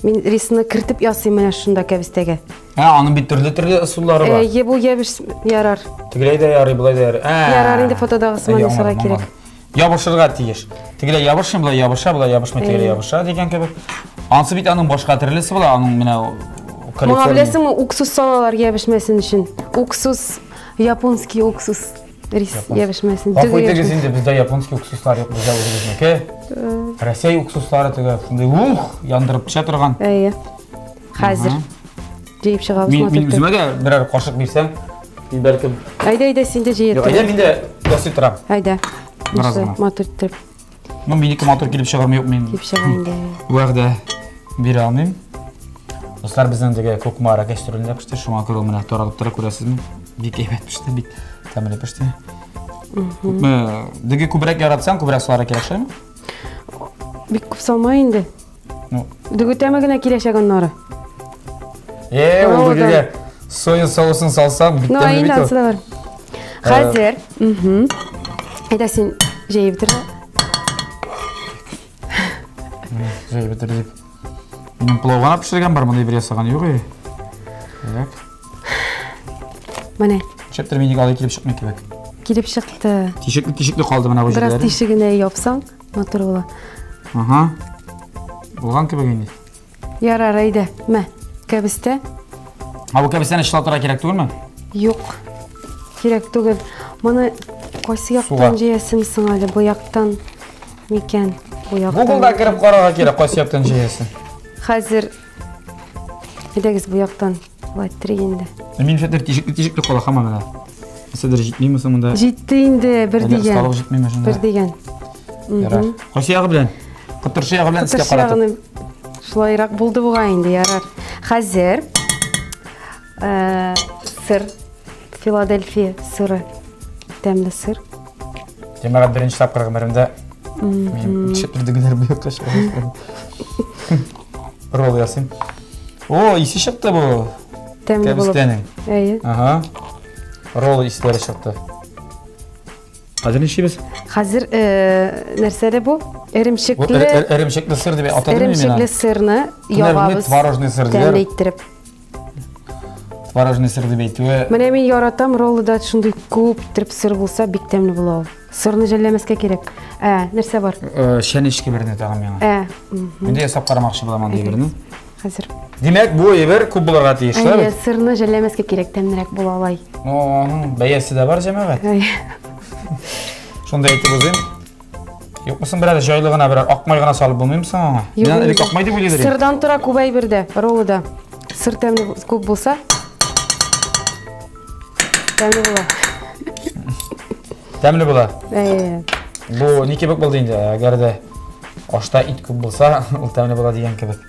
Speaker 3: Мин рисны кертеп ясыйм менә шунда кәбестәгә.
Speaker 2: Аның бит төрле ысуллары бар.
Speaker 3: Әйе, бу ябыш ярар.
Speaker 2: Тегеләй дә ярый, булай да ярый.
Speaker 3: Ярар инде фотодагысына ясарга кирәк.
Speaker 2: Ябышырга тиеш. Тегеләй ябышын, булай ябыша, булай ябышмый, тегеләй ябыша дигән кебек. Ансы бит аның башка төрлесе була, аның менә коллекция.
Speaker 3: Моңа беләсеңме, уксус салалар ябышмасын өчен. Уксус, японский уксус. Рис ябышмасын.
Speaker 2: Тегеләй инде бездә японский уксуслар юк, бездә үзебезнеке. Россия уксуслары теге шундый яндырып пешә торган.
Speaker 3: Әйе. Хәзер җыеп чыгабыз
Speaker 2: матур. Мин үземә дә берәр кашык бирсәм, бәлкем.
Speaker 3: Әйдә, син дә җыеп.
Speaker 2: Әйдә, мин дә ясый торам.
Speaker 3: Әйдә. Матур итеп.
Speaker 2: Минеке матур килеп чыгармый юк, мин.
Speaker 3: Килеп чыга инде.
Speaker 2: Вәгъдә бирә алмыйм. Достар, безнең теге кукмара кәстрүлендә пеште, шуңа күрә менә таралып тора, күрәсезме? Бик әйбәт пеште, бик тәмле пеште. Деге күбрәк яратсаң, күбрәк салырга кирәк шәме?
Speaker 3: Бик күп салма инде. Деге тәме генә киләчәк аннары.
Speaker 2: Ул деге соя соусын салсаң, бик тәмле бит ул.
Speaker 3: Хәзер, әйдә син җыеп битер.
Speaker 2: Җыеп битер дип. Мин пловгана пешергән бар, монда бер ясаган юк.
Speaker 3: Менә.
Speaker 2: Чәптер минеке алып килеп чыкмый кебек.
Speaker 3: Килеп чыкты.
Speaker 2: Тишекле калды менә бу җирләре.
Speaker 3: Бераз тишегенә япсаң, матур була.
Speaker 2: Ага. Булган кебек инде.
Speaker 3: Ярар, әйдә. Мә, кәбестә.
Speaker 2: Бу кәбестәне эшләтергә кирәк түгелме?
Speaker 3: Юк. Кирәк түгел. Моны кайсы яктан җыясың соң әле? Бу яктан микән? Бу яктан.
Speaker 2: Гуглда кирип карарга кирәк, кайсы яктан җыясың.
Speaker 3: Хәзер әйдәгез бу яктан лайттыр инде.
Speaker 2: Мин шәтер тишекле кала һәм менә. Сәдер җитмиме соң монда?
Speaker 3: Җитте инде, бер дигән.
Speaker 2: Сталык җитмиме шунда?
Speaker 3: Бер дигән.
Speaker 2: Ярар. Кайсы ягы белән? Кытыршы ягы белән искә каратып.
Speaker 3: Шулайрак булды буга инде, ярар. Хәзер сыр, Филадельфия сыры, тәмле сыр.
Speaker 2: Демәк, беренче тапкыр гомеремдә мин чәпердегеләр бу якка чыгам. Ролл ясыйм. О, исе чыкты бу.
Speaker 3: Тәмле булып. Әйе.
Speaker 2: Ага. Ролл исләре чыкты. Хәзер нишибез?
Speaker 3: Хәзер нәрсәдә бу?
Speaker 2: Эремчекле сыр дип атадым мин.
Speaker 3: Эремчекле сырны ябабыз.
Speaker 2: Творожный сыр диләр.
Speaker 3: Тәмле иттереп.
Speaker 2: Творожный сыр дип әйтүе.
Speaker 3: Менә мин яратам, роллыда шундый күп иттереп сыр булса, бик тәмле була ул. Сырны жәлләмәскә кирәк. Нәрсә бар?
Speaker 2: Шәнечке берне тагын миңа. Мин дә ясап карамакчы булам андый берне.
Speaker 3: Хәзер.
Speaker 2: Димәк, бу әйбер күп булырга тиешле.
Speaker 3: Әйе, сырны жәлләмәскә кирәк, тәмлерәк була алай.
Speaker 2: Бәясе дә бар җәмәгать. Шунда әйтеп үзем. Юкмысын берәр җайлы гына берәр акмай гына салып булмыймы соң аңа? Мин элек акмай дип уйлыйдым.
Speaker 3: Сырдан тора күп әйбердә, роллыда. Сыр тәмле күп булса, тәмле була.
Speaker 2: Тәмле була.
Speaker 3: Әйе.
Speaker 2: Бу ни кебек булды инде? Әгәр дә ашта ит күп булса, ул тәмле була дигән кебек.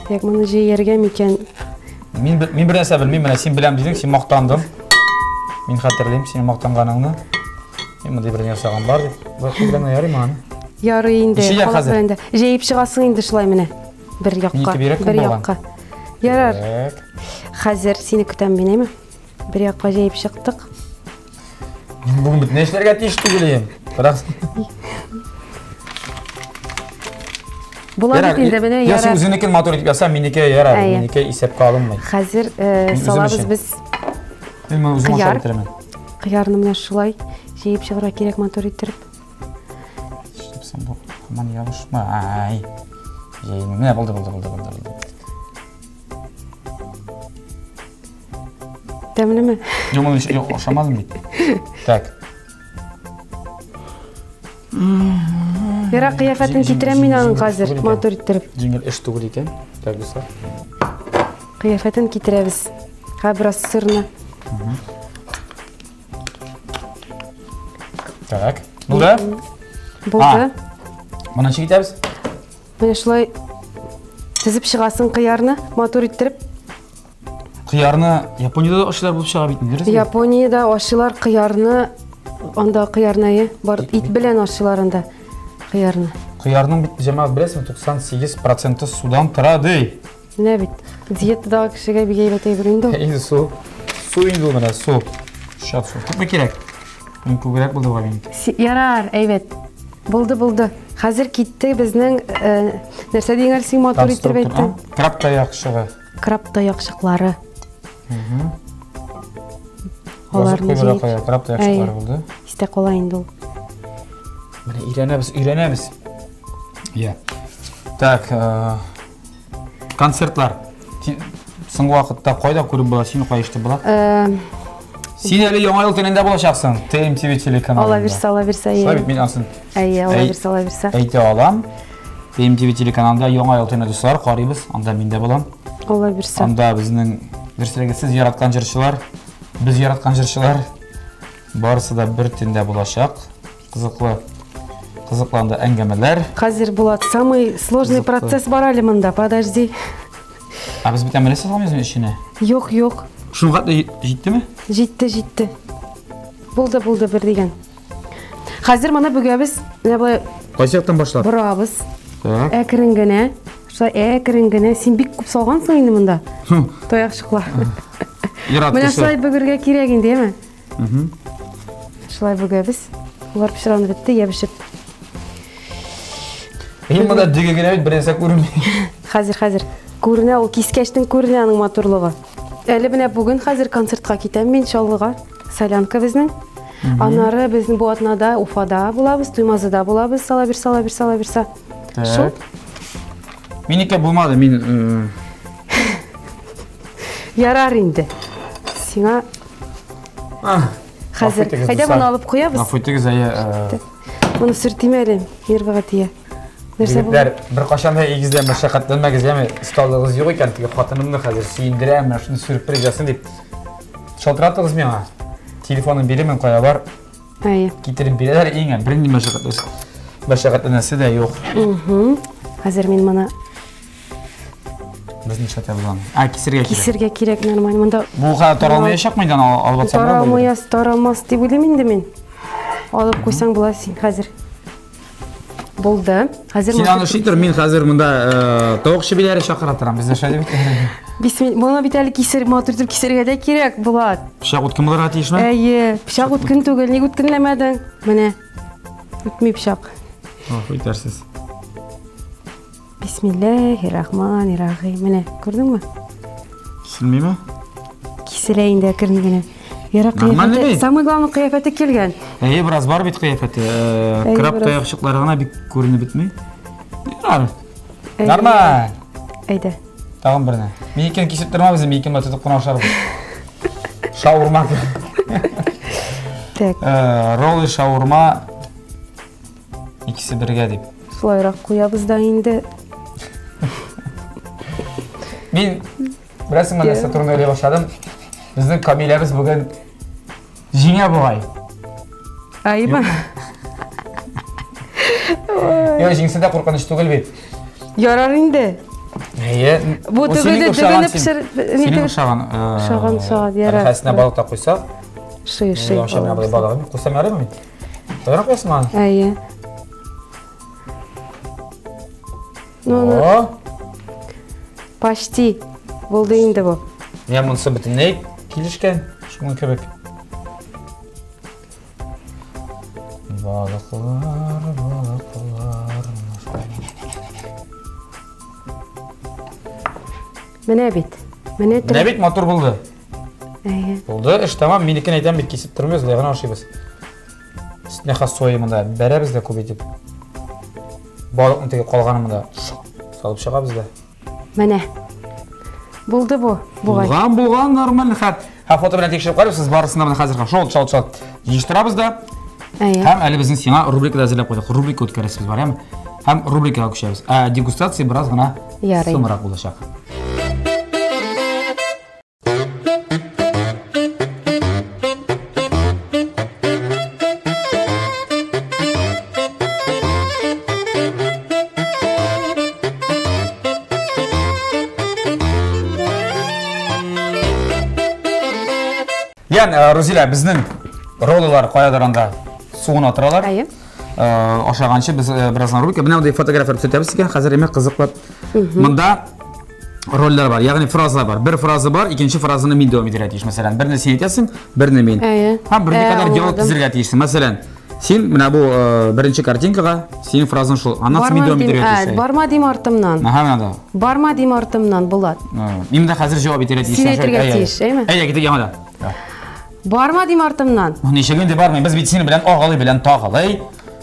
Speaker 3: Як моны җыярга микән?
Speaker 2: Мин бер нәрсә белмим, менә син беләм дидең, син мактандың. Мен хатırlayayım сені мақтанғаныңны. Мен мындай бір нәрсе жасаған бар деп. Бірақ білемін ярый маған.
Speaker 3: Ярый инде.
Speaker 2: Неше жер қазір?
Speaker 3: Жейіп шығасың инде шулай мене. Бір яққа. Бір яққа. Ярар. Қазір сені күтем менеме? Бір яққа жейіп шықтық.
Speaker 2: Мен бүгін bütün нәрселерге тиісті келейім. Бірақ
Speaker 3: Болады инде мене ярар.
Speaker 2: Ясы өзінекен мотор етіп жасам, менеке ярар. Менеке есепке алынмайды.
Speaker 3: Қазір салабыз біз
Speaker 2: Мен өзім ашар етермен.
Speaker 3: Қиярны мына шулай жейіп шығыра керек мотор етіріп.
Speaker 2: Штепсам бұл. Аман яғышмай. Жейін. Міне болды.
Speaker 3: Дәмілі ме?
Speaker 2: Жоқ, ошамадым дейді. Так.
Speaker 3: Яра қияфатын кетірем мен аның қазір мотор етіріп.
Speaker 2: Жеңіл іш түгіл екен. Так, бұса.
Speaker 3: Қияфатын кетіребіз. Біраз сырына.
Speaker 2: Так. Болды?
Speaker 3: Болды.
Speaker 2: Мұнан шек етеміз?
Speaker 3: Міне шылай тізіп шығасын қиярны мотор етіріп.
Speaker 2: Қиярны Японияда да ашылар болып шыға бейтін.
Speaker 3: Японияда ашылар қиярны, анда қиярнайы бар, ит білен ашылар анда қиярны.
Speaker 2: Қиярның бітті жамағы білесің, 98% судан тұрады.
Speaker 3: Не бит? Диетадағы кішіге бігей бәтей бірінді?
Speaker 2: Енді су. Су енді ол міне, су. Шат су. Көп ме керек? Мен көбірек болды бұға менікі.
Speaker 3: Ярар, әйбет. Болды. Қазір кетті біздің нәрсе дейін әлсің мотор етіріп әйттің.
Speaker 2: Краб таяқшығы.
Speaker 3: Краб таяқшықлары.
Speaker 2: Оларны жейіп. Краб таяқшықлары болды.
Speaker 3: Істе қолайынды ол.
Speaker 2: Міне, үйренеміз. Иә. Так, концертлар. Сыңғы уақытта қойда көріп бола, сені қойышты бола? Сен әлі яңа ел төнінде болашақсың, ТМТВ телеканалында.
Speaker 3: Ала берса, е.
Speaker 2: Славит, мен асын.
Speaker 3: Ала берса.
Speaker 2: Әйте алам. ТМТВ телеканалында яңа ел төнінде достар, қарайбыз, анда мен де болам.
Speaker 3: Ала берса.
Speaker 2: Анда біздің бірсірегі сіз яратқан жыршылар, біз яратқан жыршылар, барысы да бір тенде болашақ. Қызықланды әңгімелер.
Speaker 3: Қазір болады, самый сложный процесс бар әлі мұнда, подожди.
Speaker 2: А біз бітен білесіз қалмайыз ішіне?
Speaker 3: Жоқ.
Speaker 2: Шunu қатты жетті ме?
Speaker 3: Жетті. Болды бір деген. Қазір мана бүгәбіз,
Speaker 2: қайсияқтан башлап?
Speaker 3: Бұрабыз. Әкірінгіне, сен бек көп салғансың енді мұнда. Тояқ шықла. Мына шылай бүгірге керегін дейме? Шылай бүгәбіз. Олар пішіраны бітті, ебішіп.
Speaker 2: Мұнда деге керемет біренсі көрінмей.
Speaker 3: Қазір. Көріне, ол кескештің көріне аның моторлығы. Әлі біне бүгін қазір концертқа кетем мен шалғыға. Солянка біздің. Анары біздің Буатнада, Уфада болабыз, Туймазыда болабыз. Сала берса.
Speaker 2: Так. Менеке болмады, мен...
Speaker 3: Ярар енді. Сеңа... Қазір, қайда мұны алып қоябыз?
Speaker 2: Нафойтегіз әйе...
Speaker 3: Мұны сүртеме әлем, ербіға тие.
Speaker 2: Егіттер, бір қашанда егізден бір шақаттанмағыз, әме ұсталдығыз еу екен, тіге қатынымды қазір сүйіндірі әмі шыны сүріп бір жасын деп шалтыратығыз меңа. Телефонын беремен қоя бар, кетерін бередер ең бірінде бір шақаттанасы да еуқ.
Speaker 3: Қазір мен мұны...
Speaker 2: Біздің шатя бұлан. Кесерге керек?
Speaker 3: Кесерге керек, нормально.
Speaker 2: Бұға таралмай шақ майдан алып атсам ба?
Speaker 3: Таралмас деп ойлаймын де мен. Алып қойсаң боласың қазір. Болды.
Speaker 2: Сен аны шейтір, мен қазір мұнда тауық шебелері шақыратырам. Бізді шайды бітті.
Speaker 3: Бұны бітәлі мотортыр кесерге де керек болады.
Speaker 2: Пішақ өткін бұлар атейші ма?
Speaker 3: Пішақ өткін түгіл. Неге өткінлемедің? Міне. Өтмей пішақ.
Speaker 2: Өйтерсіз.
Speaker 3: Бисмиллахиррахманиррахим. Міне, көрдің ма?
Speaker 2: Кесілмей ма?
Speaker 3: Кесірейін де кірінгені. Самый главный қияфеті келген.
Speaker 2: Біраз бар бет қияфеті. Краб таяқшықлары ғана бек көріні бітмей. Нормаль.
Speaker 3: Әйді.
Speaker 2: Тағым біріне. Мен екен кесіп тұрма бізде, мен екен ба тұтып қынау шарбы. Шаурма. Роллы шаурма. Екісі бірге деп.
Speaker 3: Солайырақ қоябыз да енді.
Speaker 2: Мен бірәсің мен әсті тұрын өле башадым. Біздің камилябыз бүгін жеңе бұғай.
Speaker 3: Айма?
Speaker 2: Жеңсі де қорқаныш түгіл бет.
Speaker 3: Ярар енді. Бұл түгілді дүгіні пішір...
Speaker 2: Сенің ұшаған.
Speaker 3: Шаған, ярар.
Speaker 2: Қайсына балықта қойса.
Speaker 3: Ши.
Speaker 2: Вообще мен абай балағым. Қойсам ярай ма мен? Қойран қойсын маған?
Speaker 3: Әйе.
Speaker 2: О!
Speaker 3: Почти. Болды енді бұл.
Speaker 2: Мен мұнысы бүтінней келішкен. Шұмын көбек. Балықлар.
Speaker 3: Міне бет.
Speaker 2: Міне бет мотор болды.
Speaker 3: Әйе.
Speaker 2: Болды, іш тамам. Менекен айтам бет кесіп тұрмыз, лайғана ашибыз. Үстіне қас сойымында бәрәбіз де көбейтіп. Балықтың тегі қолғанымында салып шығабыз да.
Speaker 3: Міне. Болды бұл.
Speaker 2: Болған, нормально. Фото білен текшіріп қарып, сіз барысында мына қазірға шол. Еш тұрабыз да. Хәм әлі біздің сеңа рубрикада әзірлеп қойдық. Рубрика өткәресіміз бар, әм? Хәм рубрикаға күшеміз. Дегустация біраз ғана соңырақ болашақ. Розиля, біздің роллылар қоядыранда суын отыралар. Ашағаншы біз біраздан рубрика. Бұнаудай фотография түсетеміз екен, қазір еме қызық бар. Мұнда роллер бар, яғни фраза бар. Бір фраза бар, екінші фразаны мен деуім етер әтейш. Мәселен, біріне сен етесің, біріне мен. Біріне қадар диалог тізірге әтейшсің. Мәселен, сен мұна бұл бірінші картинкаға сенің фразың шыл. Анасы мен деуім етер әтейші.
Speaker 3: Барма дейм артымнан. Барма дейм артымнан болады.
Speaker 2: Менде қазір жауап етер әтейші.
Speaker 3: Барма дейм артымнан.
Speaker 2: Нешегенде бармайын, біз бет сені білен оғалы білен тағылай.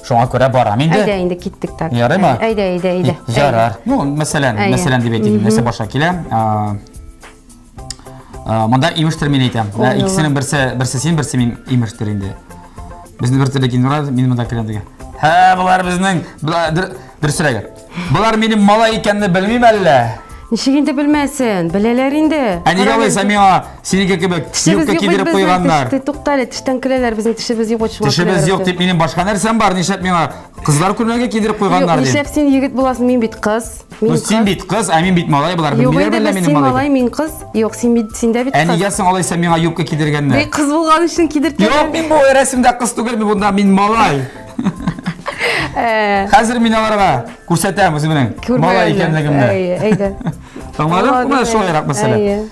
Speaker 2: Шоңа көрі барам енді.
Speaker 3: Әйді, енді кеттік так.
Speaker 2: Ярай ма?
Speaker 3: Әйді.
Speaker 2: Жарар. Мәселен деп етейін. Мәсе баша келем. Мұнда иміштір мен айтам. Ikisinin бірсі сен, бірсі мен иміштір енді. Біздің бір тілі кейін ұрады, мен мұнда келем деген. Бұлар біздің, дұрсырайыр. Бұлар менің мала екенді білмейм әлі.
Speaker 3: Нешегенде білмәсін, білелер енді.
Speaker 2: Неге алайса меңа сенеге кебек юбка кидіріп қойғандар.
Speaker 3: Тоқтары, тіштен кілелер, біздің тіші біз жоқ.
Speaker 2: Тіші біз жоқ деп менің башқа нәрсем бар. Нешеп меңа қыздар күрмеге кидіріп қойғандар деп.
Speaker 3: Нешеп сен егіт боласың, мен бит қыз.
Speaker 2: Сен бит қыз, мен бит малай. Бұлар білмелер білі менің малай.
Speaker 3: Мен қыз. Жоқ, сен де бит қыз.
Speaker 2: Неге сен алайса меңа юбка кидіргенді.
Speaker 3: Қыз болған үшін кидірткен.
Speaker 2: Жоқ, мен бұл рәсімде қыз түгел, мен малай. Қазір мен аларға көрсетем өзімнің мала екенлігімді.
Speaker 3: Әйді.
Speaker 2: Таңладым, бұна шолайрақ мәселе.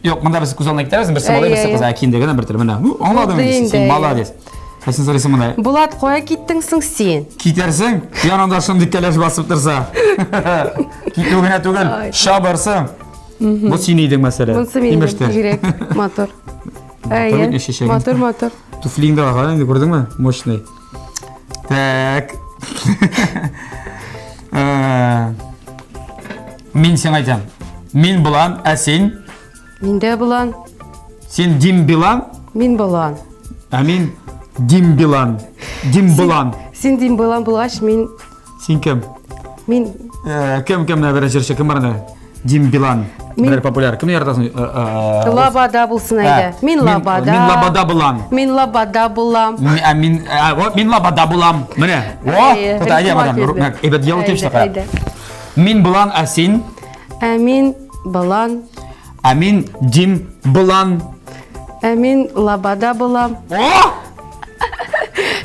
Speaker 2: Жоқ, мұнда біз көз алдына кетеміз, бірсі малай, бірсі қыз әкендігіні бір тілі. Аңладым, сен мала дес. Қайсын сұрайсың мұндай?
Speaker 3: Бұлат қоя кеттіңсің сен.
Speaker 2: Кетерсің, янында шымды кәлеш басып тұрса. Кетугіне түгіл, шабырсың. Бұл сенейдің мәселе.
Speaker 3: Бұнсы мен керек, мотор. Мотор.
Speaker 2: Туфлиңді аға, енді көрдің ме? Мощный. Так. Мен сен айтам. Мен бұлан, сен?
Speaker 3: Мен де бұлан.
Speaker 2: Сен Дим Билан?
Speaker 3: Мен бұлан.
Speaker 2: Мен Дим Билан. Дим Бұлан.
Speaker 3: Сен Дим Бұлан бұлаш, мен...
Speaker 2: Сен кім?
Speaker 3: Мен...
Speaker 2: Кім бірі жерші, кім барында? Дим Билан. Бір популяр. Кімді яратасың?
Speaker 3: Лабада бұлсын әйді. Мен Лабада.
Speaker 2: Мен Лабада бұлам.
Speaker 3: Мен Лабада бұлам.
Speaker 2: Мен Лабада бұлам. Міне. О, әйде бадан. Эбет диалог тепші қарап. Мен Бұлан, сен?
Speaker 3: Мен Бұлан.
Speaker 2: Мен Дим Бұлан.
Speaker 3: Мен Лабада бұлам.
Speaker 2: О!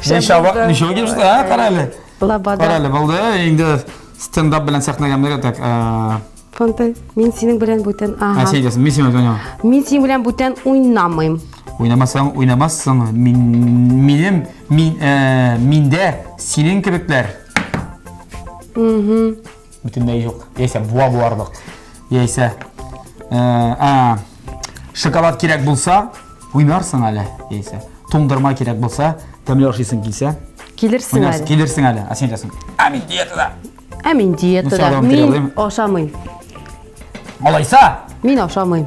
Speaker 2: Нешеу кепші, қарайлы.
Speaker 3: Лабада.
Speaker 2: Қарайлы, болды. Енді стендап білен сәқнагам керек.
Speaker 3: Фонтай, мен сенің білен бұтен...
Speaker 2: Сен дейсің, мен сен өтінем.
Speaker 3: Мен сенің білен бұтен ойнамайым.
Speaker 2: Ойнамассың. Менде сенің кебектер. Бүтіндей жоқ. Ейсе, буа-буарлық. Ейсе, шоколад керек болса, ойнарсың әлі. Ейсе, тоңдырма керек болса, тәмілі оқшайсың келсе.
Speaker 3: Келірсің әлі.
Speaker 2: Келірсің әлі. Сен дейсің, мен диетада.
Speaker 3: Мен диетада. Мен ашамайым.
Speaker 2: Олайса?
Speaker 3: Мен ашамайым.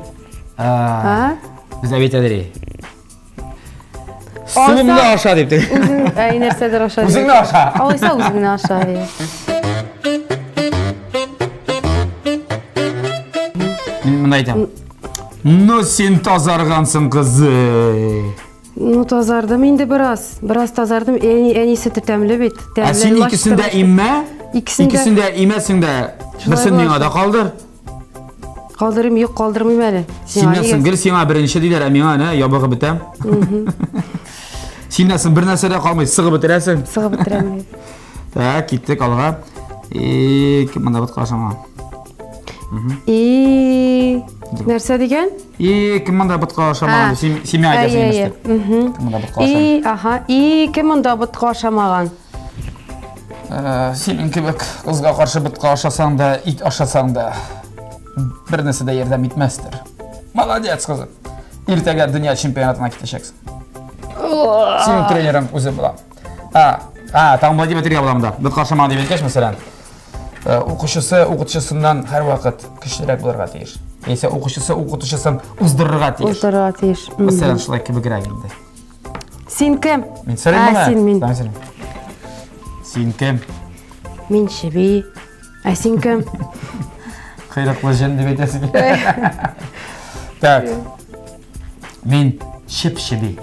Speaker 2: Біз әбет әдірей. Суымды аша депті.
Speaker 3: Нәрседір аша.
Speaker 2: Өзіңді аша.
Speaker 3: Олайса өзіңді аша.
Speaker 2: Мен мұнда айтам. Ну сен тазарғансың қызы.
Speaker 3: Ну тазардым енді біраз тазардым. Әнесі тәмілі бет.
Speaker 2: Сен ikisinde imme? İkisinde imesinde. Бірсін мен ада қалдыр.
Speaker 3: Калдырым юк, калдырмыйм әле.
Speaker 2: Синнәсен гел сиңа беренче диләр, ә миңа әнә ябыгы бетәм. Синнәсен бер нәрсәдә калмый, сыгып бетерәсең.
Speaker 3: Сыгып бетерәм.
Speaker 2: Так, киттек алга. Кем монда бит карашама.
Speaker 3: Нәрсә дигән?
Speaker 2: Кем монда бит карашама? Син миңа әйтәсең инде. Кем монда бит карашама?
Speaker 3: Кем монда бит карашамаган?
Speaker 2: Син кебек кызга каршы бит карашасаң да, ит ашасаң да бер нәрсә дә ярдәм итмәстер. Молодец, кызым. Иртәгә дөнья чемпионатына китәчәксең. Синең тренерың үзе була. Тагын булай дип әйтергә була монда. Бит карашама дип әйткәч, мәсәлән, укучысы укытучысыннан һәр вакыт көчлерәк булырга тиеш. Яисә укучысы укытучысын уздырырга тиеш.
Speaker 3: Уздырырга тиеш.
Speaker 2: Мәсәлән, шулай кебегрәк инде.
Speaker 3: Син кем?
Speaker 2: Мин сорыйммы?
Speaker 3: Син мин.
Speaker 2: Син кем?
Speaker 3: Мин Шеби. Син кем?
Speaker 2: Кыйрыклы җен дип әйтәсең. Так. Мин Шип-Шиби.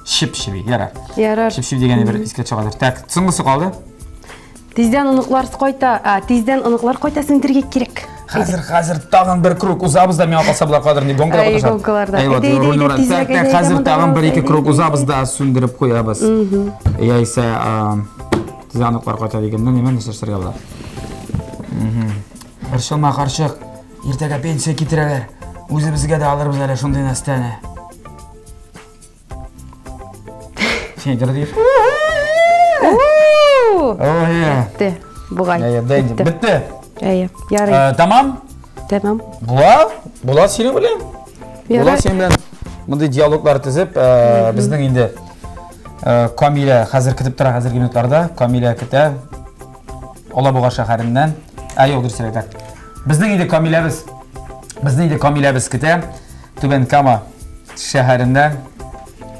Speaker 2: Шип-Шиби, ярар.
Speaker 3: Ярар.
Speaker 2: Шип-Шиби дигәнне бер искә чыгадыр. Так, соңгысы калды.
Speaker 3: Тиздән оныклар кайта. Тиздән оныклар кайта сеңдергә кирәк.
Speaker 2: Хәзер тагын бер круг узабыз да, миңа калса булар кадәр ни гонкалар башлар.
Speaker 3: Гонкаларда.
Speaker 2: Хәзер тагын бер ике круг узабыз да, сүндереп куябыз. Яисә тиздән оныклар кайта дигәндә нимә эшләргә була? Бер шылма карчык, иртәгә пенсия китерәләр. Үзебезгә дә алырбыз әле шундый нәрсәне. Син дирдир.
Speaker 3: Битте. Бугай.
Speaker 2: Битте.
Speaker 3: Ярый.
Speaker 2: Tamam.
Speaker 3: Tamam.
Speaker 2: Була синең белән. Була синең белән. Мондай диалоглар төзеп, безнең инде Камиля хәзер көтеп тора, хәзерге минутларда. Камиля көтә. Алабуга шәһәреннән. Юк, дөресрәк әйтәм. Безнең инде Камилябыз көтә. Түбән Кама шәһәреннән.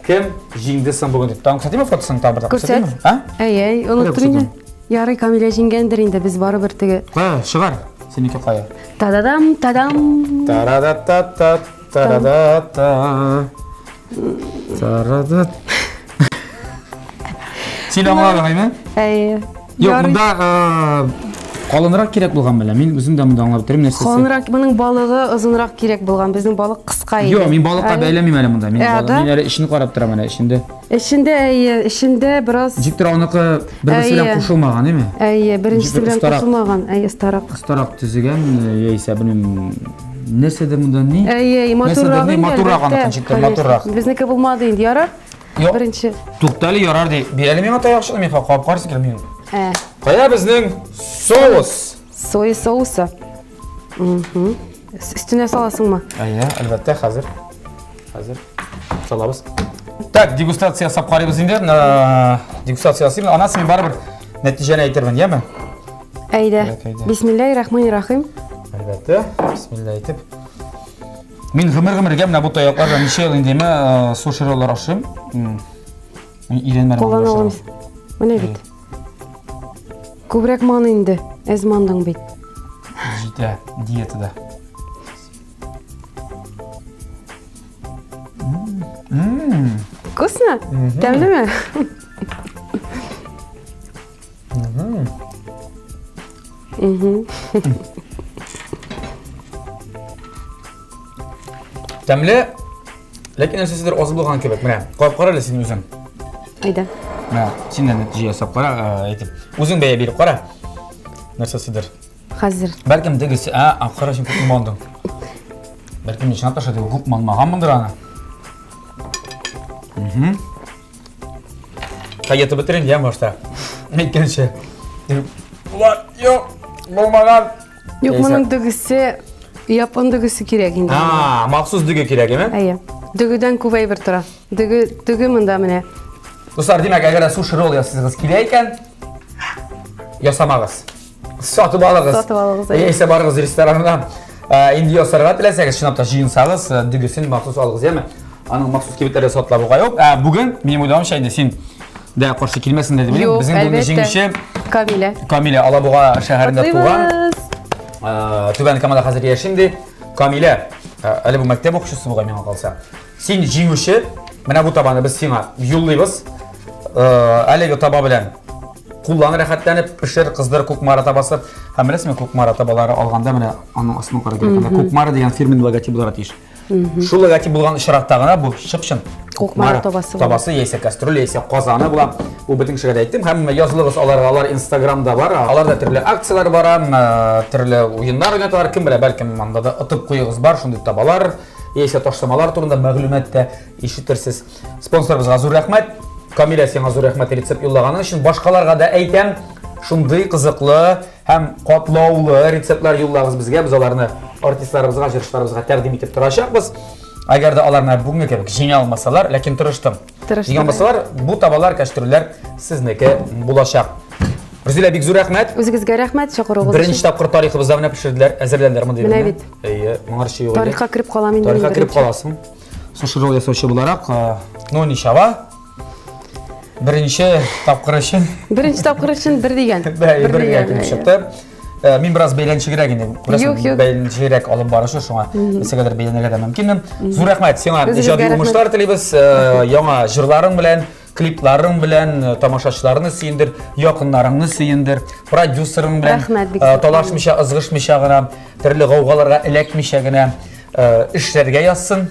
Speaker 2: Кем җиңде соң бүген дип. Таң күрсәтимме фотосын табырда?
Speaker 3: Күрсәт. Оныттыр инде. Ярый, Камиля җиңгәндер инде, без барыбер теге.
Speaker 2: Шыгар. Синеке кая?
Speaker 3: Тададам.
Speaker 2: Тарадата. Син аңладыңмы? Юк, монда калынрак кирәк булган белән. Мин үзем дә монда аңлап торам нәрсәсе.
Speaker 3: Калынрак, моның балыгы озынрак кирәк булган. Безнең балык кыска иде.
Speaker 2: Юк, мин балыкка бәйләмим әле монда. Мин әле ишне карап торам әле ишендә. Ишендә бераз Җик тораныкы берсе белән кушылмаган, әйме?
Speaker 3: Беренчесе белән кушылмаган. Старак.
Speaker 2: Старак төзегән, яисә белмим, нәрсәдер монда ни?
Speaker 3: Матуррак.
Speaker 2: Матуррак.
Speaker 3: Безнеке булмады инде, ярар? Беренче.
Speaker 2: Туктале, ярар ди. Бирәле миңа таякчыны, мин кап карсы килмим. Кая безнең соус?
Speaker 3: Соя соусы. Өстенә саласыңмы?
Speaker 2: Әлбәттә, хәзер. Салабыз. Так, дегустация сап карыйбыз инде. Дегустациясы менә анасы мин барыбер нәтиҗәне әйтермен, яме?
Speaker 3: Әйдә. Бисмиллаһир-рахманир-рахим.
Speaker 2: Әлбәттә, бисмилла әйтеп. Мин гомергә менә бу таякларда ничә ел индеме суширолар ашыйм. Иренмәлем.
Speaker 3: Менә бит. Күбрәк маны инде, әз мандың бит.
Speaker 2: Җитә диетада.
Speaker 3: Вкусно? Тәмлеме?
Speaker 2: Тәмле, ләкин нәрсәседер аз булган кебек. Менә, карап кара әле син үзең.
Speaker 3: Әйдә.
Speaker 2: Менә, син дә нәтиҗә ясап кара, әйтеп. Үзең бәя биреп кара. Нәрсәседер.
Speaker 3: Хәзер.
Speaker 2: Бәлкем дигесе, кара син күп мандың. Бәлкем ничә аташа дип күп манмаганмындыр аны. Каятып бетерин дигән башта. Әйткәнчә. Булат, юк, булмаган.
Speaker 3: Юк, моның дөгесе, япон дөгесе кирәк инде.
Speaker 2: Махсус дөге кирәк, әйме?
Speaker 3: Дөгедән күп әйбер тора. Дөге монда менә.
Speaker 2: Достар, димәк, әгәр суши ролл ясыйсыз килә икән, ясамагыз. Сатып алыгыз. Яисә барыгыз ресторанга. Инде ясарга теләсәгез, чынлап та җыенсагыз, дөгесен махсус алыгыз, яме? Аның махсус кибетләре сатылып буга юк. Бүген минем уйламча инде син дә каршы килмәсен дип белим. Безнең бүген җиңүче Камиля Алабуга шәһәрендә туган. Түбән Камада хәзер яшинде. Камиля, әле бу мәктәп укучысы буга миңа калса. Син җиңүче, менә бу табаны без сиңа юллыйбыз. Әлеге таба белән Кулланы рәхәтләнеп пешер, кыздар кукмара басып. Һәм беләсезме, кукмара табалары алганда менә аның астына карап кергәндә кукмара дигән фирменный логотип булырга тиеш. Шул логотип булган ишаратта гына бу чып-чын
Speaker 3: Кукмара табасы.
Speaker 2: Табасы яисә кастрюля, яисә казаны була. Бу бөтен кешегә әйттем. Һәм язылыгыз алар Инстаграмда бар. Аларда төрле акциялар бар, төрле уеннар уйнаталар. Кем белә, бәлкем анда да отып куйыгыз бар, шундый табалар, яисә ташламалар турында мәгълүмат та ишетерсез. Спонсорыбызга зур рәхмәт. Камилә, сиңа зур рәхмәт рецепт юллаганың өчен. Башкаларга да әйтәм, шундый кызыклы һәм катлаулы рецептлар юллагыз безгә. Без аларны артистларыбызга, җырчыларыбызга тәкъдим итеп торачакбыз. Әгәр дә аларны бүгенге кебек җиңә алмасалар, ләкин тырыштым. Җиңә алмасалар, бу табалар, кастрюльләр сезнеке булачак. Рузилә, бик зур рәхмәт.
Speaker 3: Үзегезгә рәхмәт, чакыруыгыз өчен.
Speaker 2: Беренче тапкыр тарихыбызда менә пешерделәр, әзерләнделәр монда.
Speaker 3: Менә бит.
Speaker 2: Моңарчы юк.
Speaker 3: Тарихка кирип калам инде.
Speaker 2: Тарихка кирип каласың. Сушырол ясаучы буларак, ну ничава. Беренче тапкыр өчен.
Speaker 3: Беренче тапкыр өчен бер дигән.
Speaker 2: Бер дигән чыкты. Мин бераз бәйләнчегрәк инде. Бәйләнчегрәк алып барышы шуңа. Ничәгәдер бәйләнергә дә мөмкин. Зур рәхмәт. Сиңа иҗади уңышлар телибез. Яңа җырларың белән, клипларың белән тамашачыларны сөендер, якыннарыңны сөендер, продюсерың белән талашмыйча, ызгышмыйча гына, төрле гаугаларга эләкмичә генә эшләргә язсын.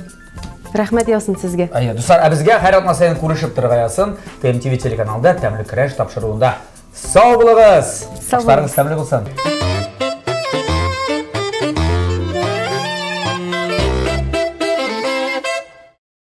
Speaker 3: Рәхмәт язсын сезгә.
Speaker 2: Дуслар, безгә һәр атна саен күрешеп торырга язсын. ТМТV телеканалда тәмле көрәш тапшыруында. Сау булыгыз. Сауларыңыз тәмле булсын.